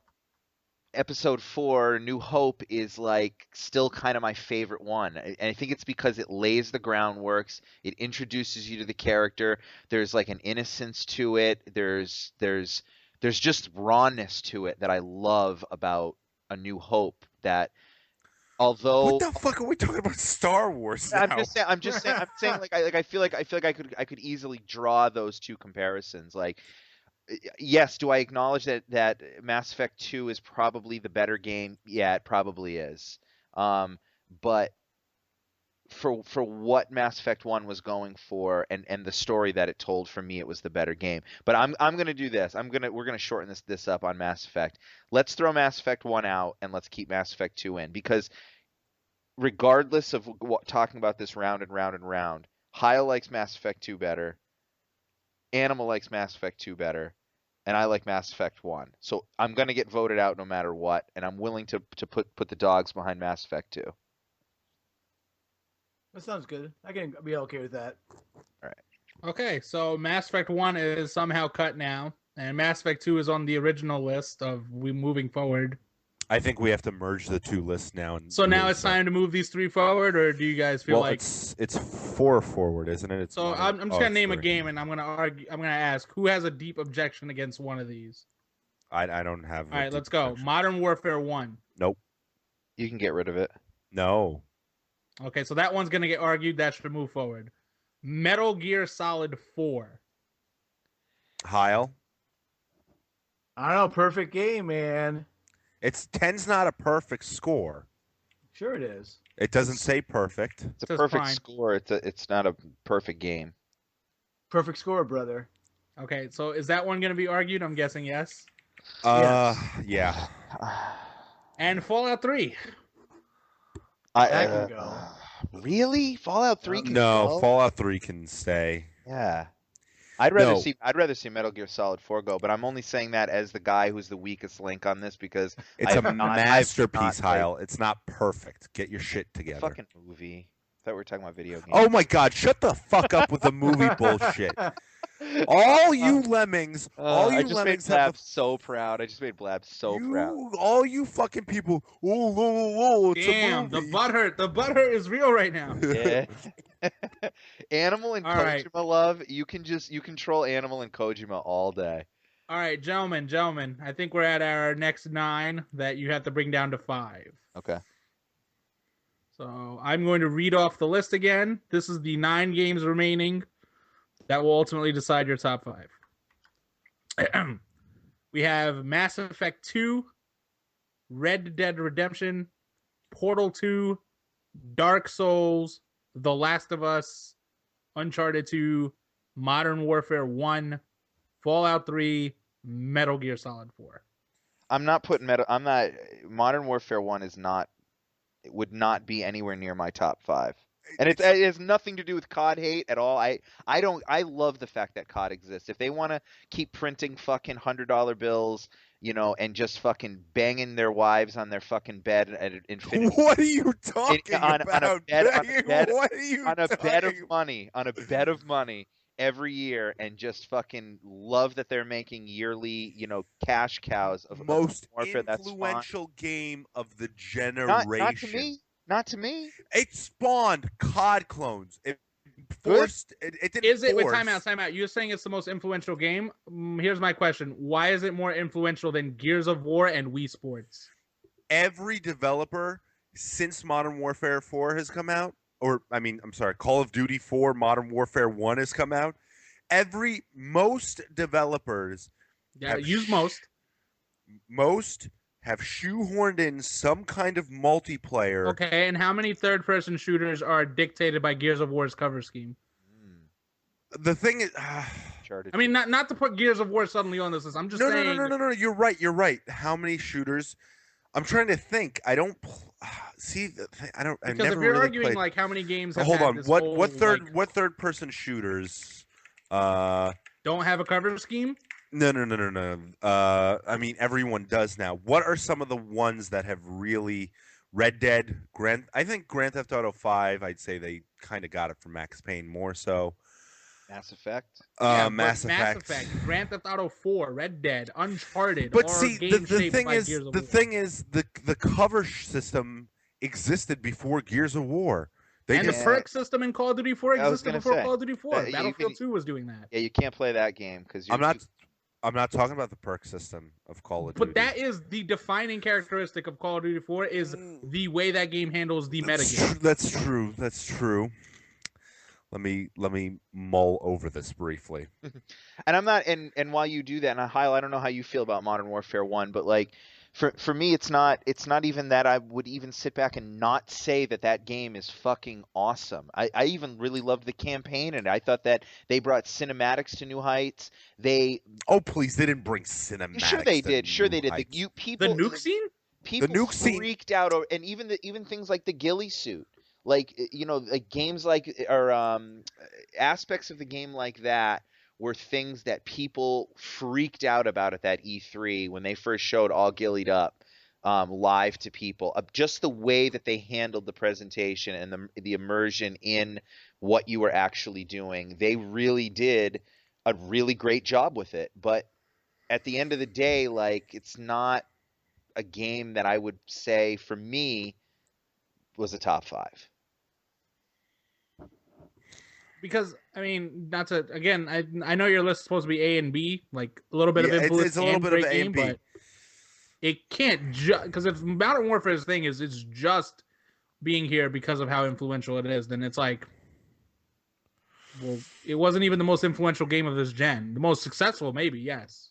Episode 4, New Hope, is like still kind of my favorite one. And I think it's because it lays the groundworks, it introduces you to the character. There's like an innocence to it. There's just rawness to it that I love about A New Hope. That although What the fuck are we talking about Star Wars now? I'm saying like I feel like I could easily draw those two comparisons. Like, yes, do I acknowledge that Mass Effect 2 is probably the better game? Yeah, it probably is. But for what Mass Effect 1 was going for and the story that it told, for me, it was the better game. But I'm gonna do this. We're gonna shorten this up on Mass Effect. Let's throw Mass Effect 1 out and let's keep Mass Effect 2 in, because regardless of talking about this round and round and round, Heil likes Mass Effect 2 better. Animal likes Mass Effect 2 better. And I like Mass Effect 1. So I'm going to get voted out no matter what, and I'm willing to put the dogs behind Mass Effect 2. That sounds good. I can be okay with that. Okay, so Mass Effect 1 is somehow cut now, and Mass Effect 2 is on the original list of we moving forward. I think we have to merge the two lists now. And So now really it's start- time to move these three forward, or do you guys feel Well, like? it's 4 forward, isn't it? It's So one- I'm just oh, gonna it's name a 3. game, and I'm gonna argue. I'm gonna ask who has a deep objection against one of these. I don't have. All right, let's go. Modern Warfare 1. You can get rid of it. No. Okay, so that one's gonna get argued. That should move forward. Metal Gear Solid 4. Heil. I don't know. Perfect game, man. It's 10's not a perfect score. Sure it is. It doesn't say perfect. It's a Says perfect fine. score. It's not a perfect game. Perfect score, brother. Okay, so is that one going to be argued? I'm guessing yes. Yeah. And Fallout 3. That can go. Really? Fallout 3 can No, go? Fallout 3 can stay. Yeah. I'd rather No. see Metal Gear Solid 4 go, but I'm only saying that as the guy who's the weakest link on this because It's I a have not- I've masterpiece, not played Heil. It's not perfect. Get your shit the together. fucking movie. I thought we were talking about video games. Oh my god, shut the fuck up with the movie bullshit. All you lemmings, all you I just made lemmings have Blab so proud. I just made Blab so proud. all you fucking people. Oh, it's Damn, a the movie. butthurt. The butthurt is real right now. Yeah. Animal and All Kojima right. love. You control Animal and Kojima all day. All right, gentlemen. I think we're at our next 9 that you have to bring down to 5. Okay. So I'm going to read off the list again. This is the 9 games remaining that will ultimately decide your top 5. We have Mass Effect 2, Red Dead Redemption, Portal 2, Dark Souls, The Last of Us, Uncharted 2, Modern Warfare 1, Fallout 3, Metal Gear Solid 4. Modern Warfare 1 is not. It would not be anywhere near my top 5. And it has nothing to do with COD hate at all. I love the fact that COD exists. If they want to keep printing fucking $100 bills, and just fucking banging their wives on their fucking bed at Infinity What are you talking on about? a bed What are you on a bed of talking money every year, and just fucking love that they're making yearly, cash cows of most warfare. That's fine. influential game of the generation. Not to me. Not to me. It spawned COD clones. It forced. It didn't. Is it with force. timeout? You're saying it's the most influential game. Here's my question: why is it more influential than Gears of War and Wii Sports? Every developer since Modern Warfare 4 has come out, Call of Duty 4, Modern Warfare 1 has come out. Most developers Yeah, have use most. Have shoehorned in some kind of multiplayer. Okay, and how many third-person shooters are dictated by Gears of War's cover scheme? The thing is, Uncharted. I mean, not to put Gears of War suddenly on this list. I'm just saying. No. You're right. How many shooters? I'm trying to think. I don't see. I don't. I Because never if you're really arguing played. like how many games have Hold had on. this What whole, third person shooters? don't have a cover scheme? No. I mean, everyone does now. What are some of the ones that have really Red Dead, I think Grand Theft Auto 5, I'd say they kind of got it from Max Payne more so. Mass Effect. Mass Effect. Grand Theft Auto 4, Red Dead, Uncharted. But are see, games the shaped thing by is, Gears of the War. thing is, the cover system existed before Gears of War. And just- the perk system in Call of Duty 4 I was existed gonna before say, Call of Duty 4. you Battlefield can- 2 was doing that. Yeah, you can't play that game because I'm not talking about the perk system of Call of Duty. But that is the defining characteristic of Call of Duty 4 is the way that game handles the metagame. That's true. Let me mull over this briefly. And I'm not, and while you do that, and I don't know how you feel about Modern Warfare 1, but like, for me, it's not even that I would even sit back and not say that game is fucking awesome. I even really loved the campaign, and I thought that they brought cinematics to new heights. Oh please, they didn't bring cinematics. Sure they to did. Sure they new did. heights. The nuke scene? People nuke scene- freaked out, and even things like the ghillie suit, like like games like or aspects of the game like that were things that people freaked out about at that E3 when they first showed All Ghillied Up live to people. Just the way that they handled the presentation and the immersion in what you were actually doing, they really did a really great job with it. But at the end of the day, like, it's not a game that I would say for me was a top 5. Because, I mean, not to, again, I know your list is supposed to be A and B, like a little bit of influence it's a little and bit of great A game, and B. but it can't just, because if Modern Warfare's thing is it's just being here because of how influential it is, then it's like, well, it wasn't even the most influential game of this gen. The most successful, maybe, yes.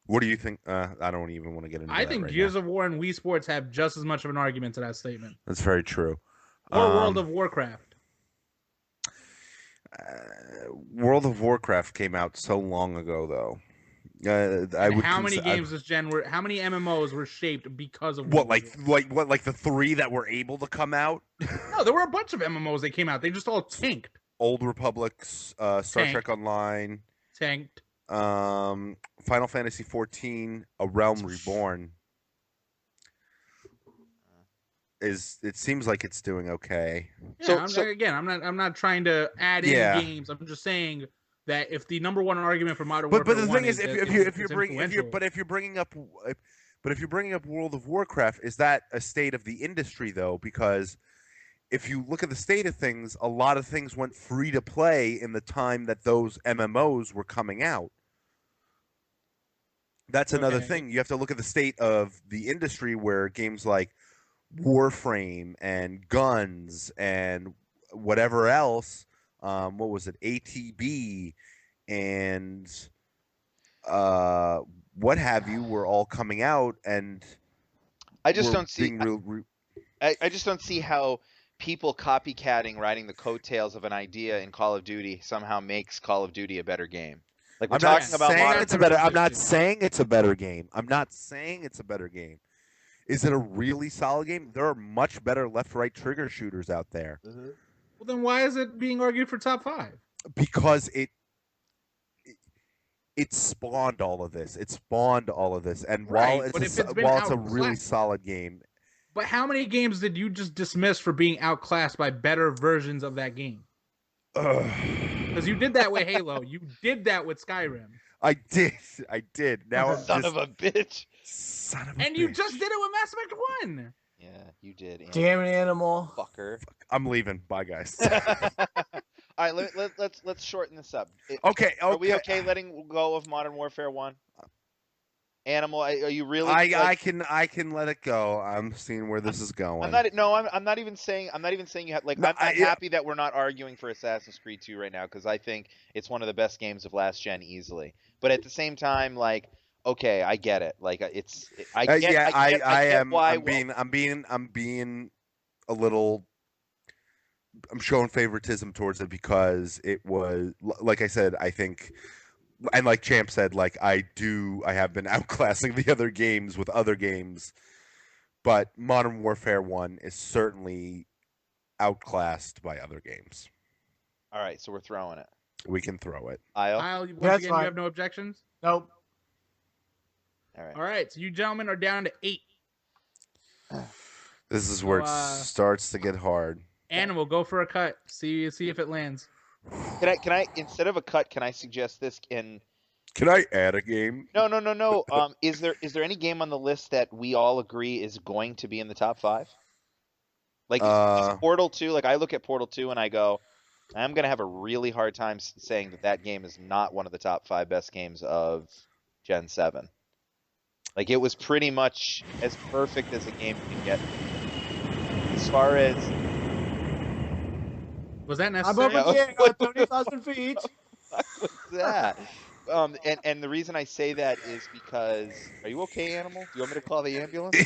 What do you think? I don't even want to get into I that think right Gears now. of War and Wii Sports have just as much of an argument to that statement. That's very true. Or World of Warcraft. World of Warcraft came out so long ago, though. I And would. how many games this gen were? How many MMOs were shaped because of What, World like of War? like the 3 that were able to come out? No, there were a bunch of MMOs that came out. They just all tanked. Old Republic's Star Tanked. Trek Online, Tanked. Final Fantasy 14, A Realm Reborn. It seems like it's doing okay. Yeah, So- I'm not trying to add Yeah. in games. I'm just saying that if the number one argument for Modern But Warfare the 1 thing is, that if you're bringing up World of Warcraft, is that a state of the industry though? Because if you look at the state of things, a lot of things went free to play in the time that those MMOs were coming out. That's another Okay. thing. You have to look at the state of the industry where games like Warframe and Guns and whatever else, what was it, ATB and what have you, were all coming out, and I just were don't see. being I just don't see how people copycatting, riding the coattails of an idea in Call of Duty somehow makes Call of Duty a better game. Like we're I'm not talking about saying modern. it's a better. I'm not saying it's a better game. I'm not saying it's a better game. Is it a really solid game? There are much better left-right trigger shooters out there Well, then why is it being argued for top 5? because it spawned all of this. It spawned all of this, and Right, while but it's if it's been while it's a really outclassed- solid game, But how many games did you just dismiss for being outclassed by better versions of that game? Because you did that with Halo. You did that with Skyrim. I did. Now I'm Son just of a bitch. son of a And you bitch. just did it with Mass Effect 1. Yeah, you did. Damn it, animal. fucker. I'm leaving. Bye, guys. All right, let's shorten this up. Okay. Are we okay letting go of Modern Warfare 1? Animal, are you really? I can let it go. I'm seeing where this is going. I'm not even saying you have like. No, I'm happy that we're not arguing for Assassin's Creed 2 right now because I think it's one of the best games of last gen easily. But at the same time, like, okay, I get it. Like, I get why. I'm being a little. I'm showing favoritism towards it because it was, like I said, I think. And like Champ said, like I have been outclassing the other games with other games, but Modern Warfare 1 is certainly outclassed by other games. All right, so we're throwing it. We can throw it. Isle. Kyle, once That's again, fine. you have no objections? Nope. All right. All right, so you gentlemen are down to 8. This is where it So, starts to get hard. Animal, go for a cut. See if it lands. Can I instead of a cut? Can I suggest this? Can I add a game? No. Is there any game on the list that we all agree is going to be in the top 5? Like is Portal 2. Like I look at Portal 2 and I go, I'm gonna have a really hard time saying that game is not one of the top 5 best games of Gen 7. Like it was pretty much as perfect as a game can get. As far as Was that I'm necessary? over here at 30,000 feet. that. And the reason I say that is because, are you okay, Animal? Do you want me to call the ambulance?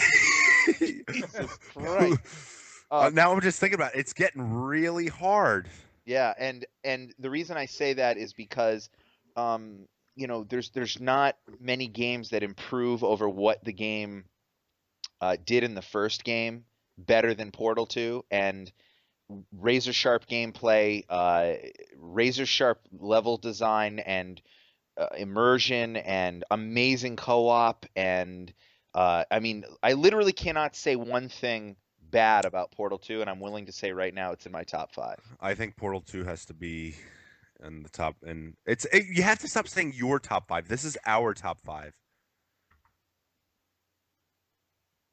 Jesus Christ. Now I'm just thinking about it. It's getting really hard. Yeah, and the reason I say that is because, there's not many games that improve over what the game did in the first game better than Portal 2, and razor sharp gameplay, razor sharp level design, and immersion, and amazing co-op, and I literally cannot say one thing bad about Portal 2, and I'm willing to say right now it's in my top 5. I think Portal 2 has to be in the top, and you have to stop saying your top 5. This is our top 5.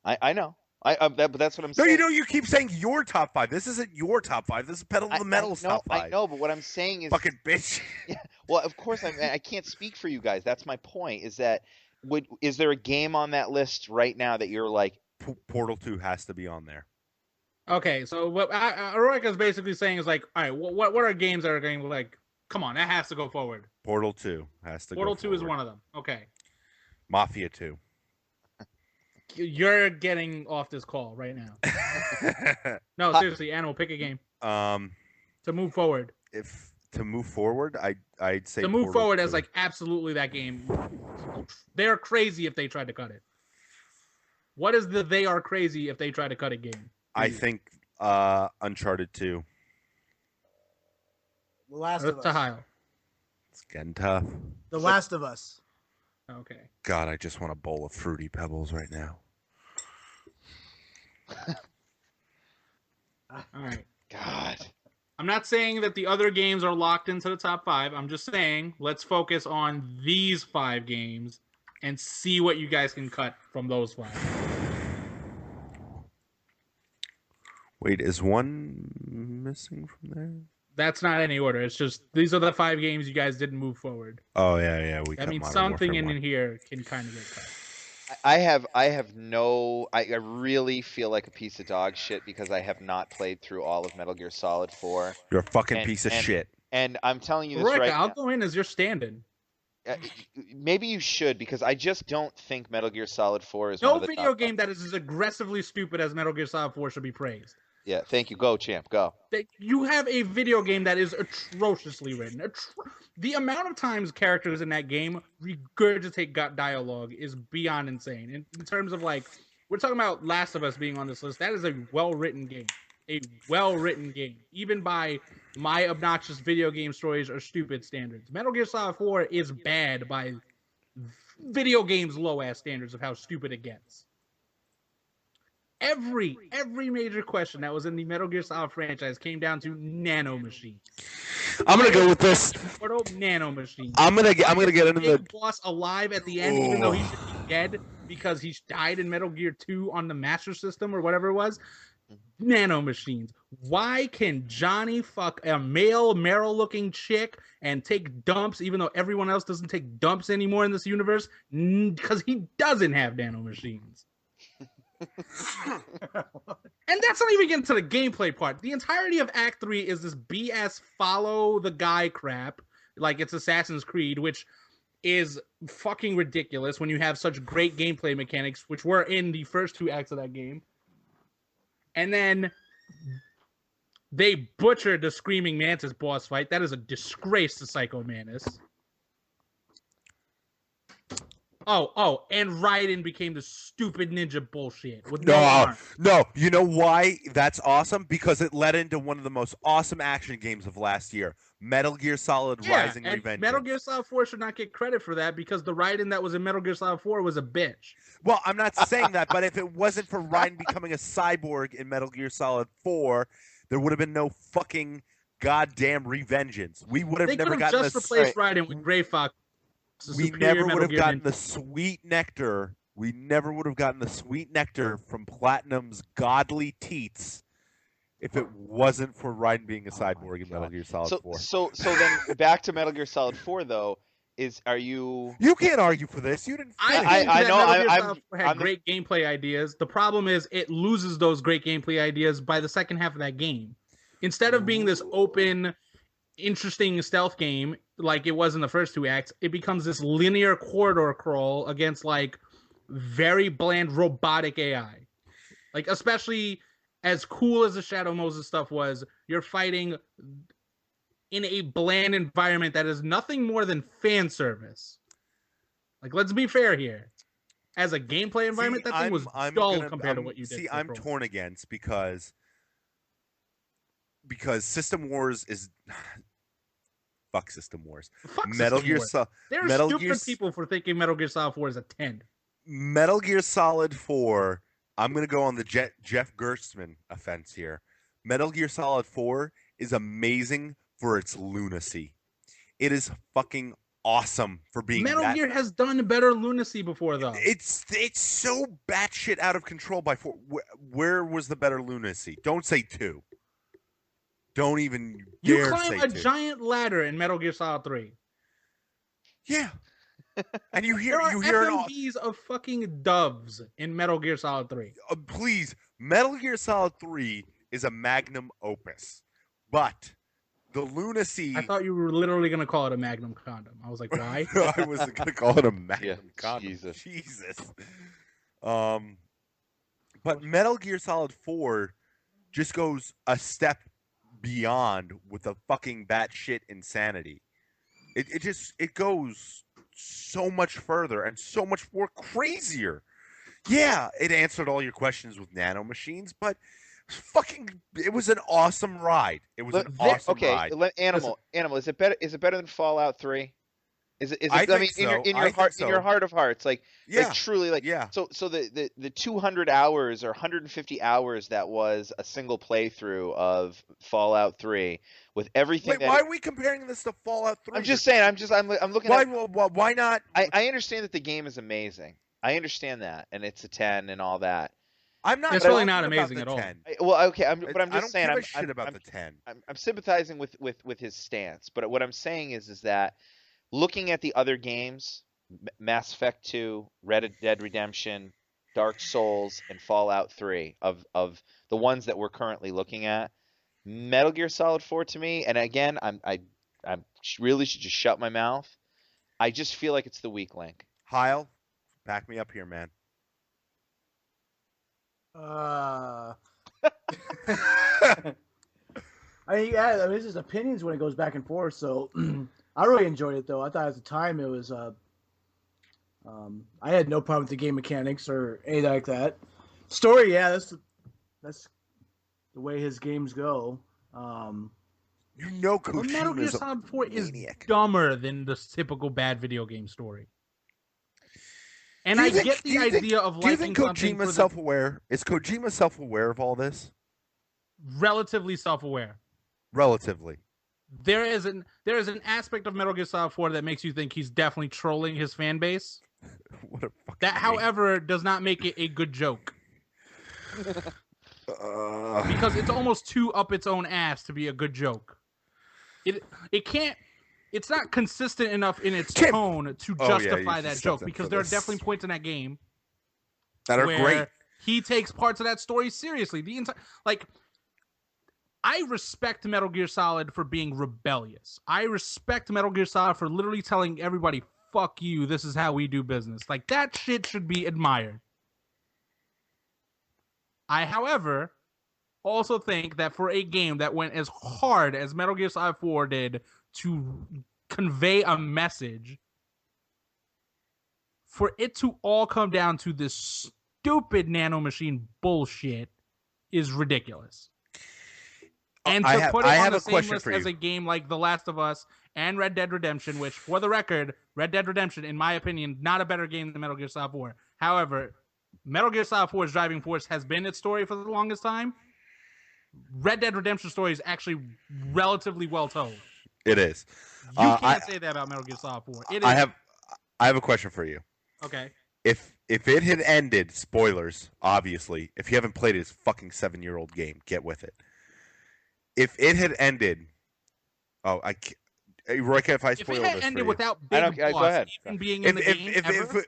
I know. But that's what I'm No, saying. you keep saying your top 5. This isn't your top 5. This is Pedal to the Metal's top 5. I know, but what I'm saying is, Fucking bitch. well, of course I can't speak for you guys. That's my point. Is that is there a game on that list right now that you're like, Portal 2 has to be on there. Okay, so what Aroika is basically saying is like, all right, what are games that are going like, come on, that has to go forward. Portal 2 has to Portal go 2 is forward. one of them. Okay. Mafia 2. You're getting off this call right now. No, seriously, Animal, pick a game to move forward. If to move forward, I'd say To move Portal forward 2. as like absolutely that game. They're crazy if they tried to cut it. What is the they are crazy if they try to cut a game? I think Uncharted 2. The Last of To Us. Heil. It's getting tough. The Last of Us. Okay. God, I just want a bowl of Fruity Pebbles right now. All right. God. I'm not saying that the other games are locked into the top 5. I'm just saying let's focus on these 5 games and see what you guys can cut from those 5. Wait, is one missing from there? That's not any order. It's just these are the 5 games you guys didn't move forward. Oh yeah. We. That cut means Modern something Warfare in 1. here can kind of get cut. I really feel like a piece of dog shit because I have not played through all of Metal Gear Solid 4. You're a fucking And- piece of and- shit. And I'm telling you this Roika, right I'll now. go in as your stand-in. Maybe you should because I just don't think Metal Gear Solid 4 is one No of the video top game that is as aggressively stupid as Metal Gear Solid 4 should be praised. Yeah, thank you. Go, champ. Go. You have a video game that is atrociously written. The amount of times characters in that game regurgitate dialogue is beyond insane. In terms of like, we're talking about Last of Us being on this list. That is a well-written game. A well-written game, even by my obnoxious video game stories or stupid standards. Metal Gear Solid 4 is bad by video games' low-ass standards of how stupid it gets. Every major question that was in the Metal Gear Solid franchise came down to nanomachines. I'm gonna go with this. Portal nanomachines. I'm gonna get into the. Big boss alive at the end, even though he should be dead because he died in Metal Gear 2 on the Master System or whatever it was. Nanomachines. Why can Johnny fuck a male Meryl-looking chick and take dumps, even though everyone else doesn't take dumps anymore in this universe? Because he doesn't have nanomachines. And that's not even getting to the gameplay part. The entirety of Act 3 is this BS follow the guy crap, like it's Assassin's Creed, which is fucking ridiculous when you have such great gameplay mechanics, which were in the first 2 acts of that game. And then they butchered the Screaming Mantis boss fight. That is a disgrace to Psycho Mantis. Oh, and Raiden became the stupid ninja bullshit with no arm. No. You know why that's awesome? Because it led into one of the most awesome action games of last year, Metal Gear Solid Rising and Revenge. Metal Gear Solid 4 should not get credit for that because the Raiden that was in Metal Gear Solid 4 was a bitch. Well, I'm not saying that, but if it wasn't for Raiden becoming a cyborg in Metal Gear Solid 4, there would have been no fucking goddamn Revengeance. We would have They never could have gotten just replaced Raiden with Gray Fox. We never would have gotten the sweet nectar. We never would have gotten the sweet nectar from Platinum's godly teats if it wasn't for Raiden being a cyborg in Metal Gear Solid 4. So then back to Metal Gear Solid 4 though. Are you? You can't argue for this. You didn't. I finish. think know, Metal Gear I'm- Solid 4 had I'm the- great gameplay ideas. The problem is it loses those great gameplay ideas by the second half of that game. Instead of being this open, interesting stealth game like it was in the first 2 acts, it becomes this linear corridor crawl against like very bland robotic AI. Like especially as cool as the Shadow Moses stuff was, you're fighting in a bland environment that is nothing more than fan service. Like, let's be fair here. As a gameplay environment, that thing was dull compared to what you did. See, for I'm Pro. torn against because System Wars is fuck System Wars. Fuck Metal System Gear Wars. Solid. There are Metal stupid Gear people for thinking Metal Gear Solid 4 is a 10. Metal Gear Solid 4. I'm gonna go on the Jeff Gerstmann offense here. Metal Gear Solid 4 is amazing for its lunacy. It is fucking awesome for being Metal that. Gear has done better lunacy before, though. It's so batshit out of control by 4. Where was the better lunacy? Don't say 2. Don't even You dare climb say a 2. giant ladder in Metal Gear Solid 3. Yeah. And you There hear are an FMVs of fucking doves in Metal Gear Solid 3. please, Metal Gear Solid 3 is a magnum opus. But the lunacy. I thought you were literally gonna call it a Magnum condom. I was like, why? I wasn't gonna call it a Magnum condom. Jesus. But Metal Gear Solid 4 just goes a step beyond with the fucking batshit insanity. It goes so much further and so much more crazier. Yeah, it answered all your questions with nanomachines, but it was an awesome ride. It was an awesome ride. Animal, is it better? Is it better than Fallout 3? Is it? I mean, think so. in your heart, so. in your heart of hearts, like truly, like yeah. So the 200 hours or 150 hours that was a single playthrough of Fallout 3 with everything. Wait, why are we comparing this to Fallout 3? I'm just saying. I'm looking. Why not? I understand that the game is amazing. I understand that, and it's a 10 and all that. I'm not. It's really not amazing at all. Okay, but I'm just saying. I don't give a shit about the 10. I'm sympathizing with his stance, but what I'm saying is that looking at the other games, Mass Effect 2, Red Dead Redemption, Dark Souls, and Fallout 3, of the ones that we're currently looking at, Metal Gear Solid 4 to me, and again, I really should just shut my mouth. I just feel like it's the weak link. Heil, back me up here, man. It's just opinions when it goes back and forth. So I really enjoyed it, though. I thought at the time it was. I had no problem with the game mechanics or anything like that. Story, yeah, that's the way his games go. But Metal Gear Solid 4 is dumber than the typical bad video game story. And I get the idea of liking something. Do you think Kojima's self-aware? Is Kojima self-aware of all this? Relatively self-aware. Relatively. There is an aspect of Metal Gear Solid 4 that makes you think he's definitely trolling his fan base. What a fucking that, however, does not make it a good joke. Because it's almost too up its own ass to be a good joke. It can't. It's not consistent enough in its tone to justify that joke, because there are definitely points in that game that are great. He takes parts of that story seriously. I respect Metal Gear Solid for being rebellious. I respect Metal Gear Solid for literally telling everybody, "Fuck you, this is how we do business." Like, that shit should be admired. I, however, also think that for a game that went as hard as Metal Gear Solid 4 did to convey a message, for it to all come down to this stupid nanomachine bullshit is ridiculous. And to put it on the same list as a game like The Last of Us and Red Dead Redemption, which, for the record, Red Dead Redemption, in my opinion, not a better game than Metal Gear Solid 4. However, Metal Gear Solid 4's driving force has been its story for the longest time. Red Dead Redemption story is actually relatively well told. It is. You can't say that about Metal Gear Solid 4. It is. I have a question for you. Okay. If it had ended, spoilers, obviously. If you haven't played his fucking 7-year-old game, get with it. If it had ended, Roy, if I spoil this for you. If it had ended without Big Boss even being in the game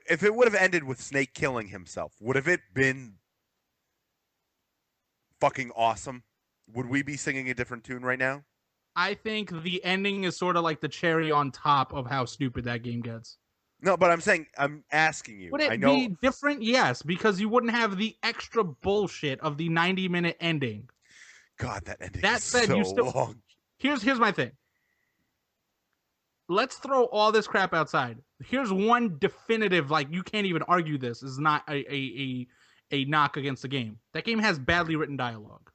if it would have ended with Snake killing himself, would have it been fucking awesome? Would we be singing a different tune right now? I think the ending is sort of like the cherry on top of how stupid that game gets. No, but I'm asking you. Would it be different? Yes, because you wouldn't have the extra bullshit of the 90-minute ending. God, that ending that is said, so you still, long. Here's my thing. Let's throw all this crap outside. Here's one definitive, like, you can't even argue this is not a knock against the game. That game has badly written dialogue.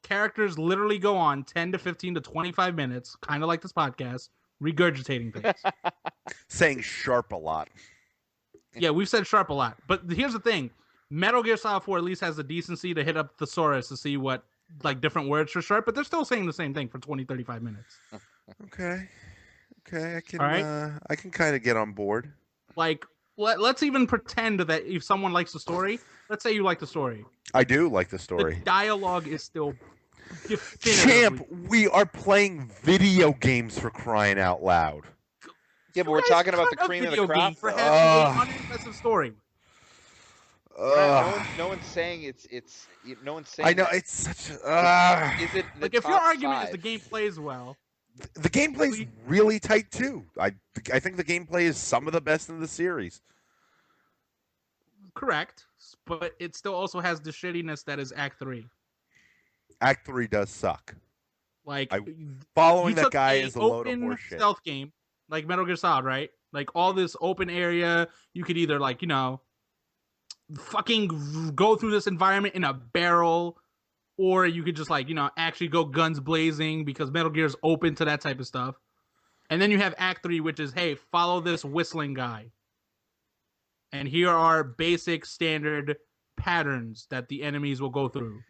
Characters literally go on 10 to 15 to 25 minutes, kind of like this podcast, regurgitating things. Saying sharp a lot. Yeah, we've said sharp a lot. But here's the thing. Metal Gear Solid 4 at least has the decency to hit up Thesaurus to see what, like, different words for sharp, but they're still saying the same thing for 20, 35 minutes. Okay, I can kind of get on board. Like, let's even pretend that if someone likes the story, let's say you like the story. I do like the story. The dialogue is still Champ, we are playing video games, for crying out loud. Yeah, but we're talking about the cream of the crop. For having an unimpressive story. No one's saying it's. No one's saying. I know that. it's such. Is it the Like, if your top argument is five? the game plays well, The gameplay's really tight too. I think the gameplay is some of the best in the series. correct, but it still also has the shittiness that is Act 3. Act 3 does suck. Like, Following you that took guy a is a load of open horseshit. stealth game, like Metal Gear Solid, right? Like, all this open area, you could either, like, fucking go through this environment in a barrel, or you could just, like, actually go guns blazing, because Metal Gear's open to that type of stuff. And then you have Act 3, which is, hey, follow this whistling guy. And here are basic standard patterns that the enemies will go through.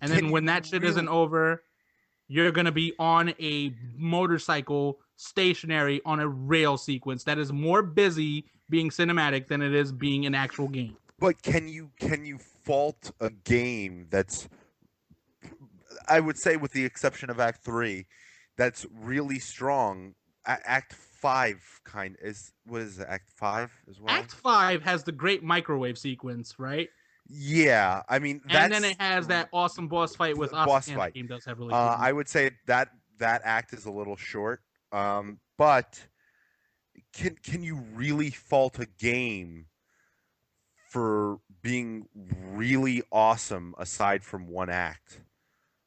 And then when that shit isn't over, you're going to be on a motorcycle stationary on a rail sequence that is more busy being cinematic than it is being an actual game. But can you fault a game that's, I would say with the exception of Act 3, that's really strong? Act 5 what is it, Act 5 as well? Act 5 has the great microwave sequence, right? Yeah, I mean, And then it has that awesome boss fight with us. boss and fight. The game does have really I would say that act is a little short. But can you really fault a game for being really awesome aside from one act?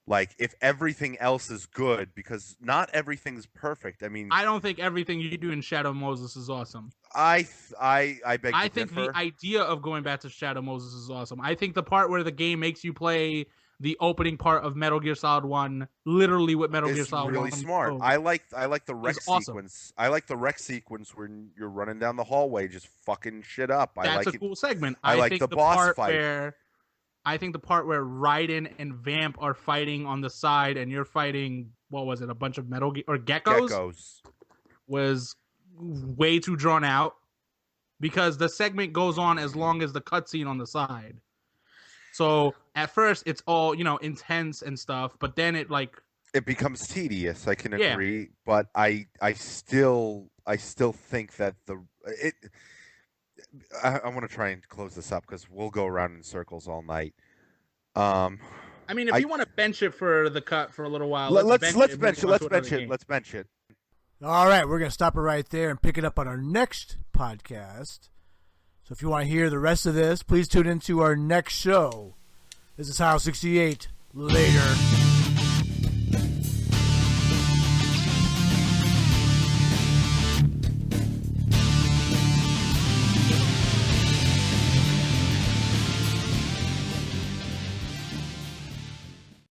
Like, if everything else is good, because not everything's perfect. I mean, I don't think everything you do in Shadow Moses is awesome. I beg to I think differ. the idea of going back to Shadow Moses is awesome. I think the part where the game makes you play the opening part of Metal Gear Solid 1, literally with Metal Gear It's Solid 1. really smart. Oh, I like the wreck awesome. sequence. I like the wreck sequence when you're running down the hallway just fucking shit up. That's a cool segment. I like think the boss part fight. I think the part where Raiden and Vamp are fighting on the side and you're fighting, what was it, a bunch of geckos was way too drawn out, because the segment goes on as long as the cutscene on the side. So at first it's all, intense and stuff, but then it becomes tedious. I can Yeah. agree, but I still think that I want to try and close this up because we'll go around in circles all night. I mean, if you want to bench it for the cut for a little while, let's bench and it. move on to another game. Let's bench it. All right, we're going to stop it right there and pick it up on our next podcast. So if you want to hear the rest of this, please tune into our next show. This is House 68. Later.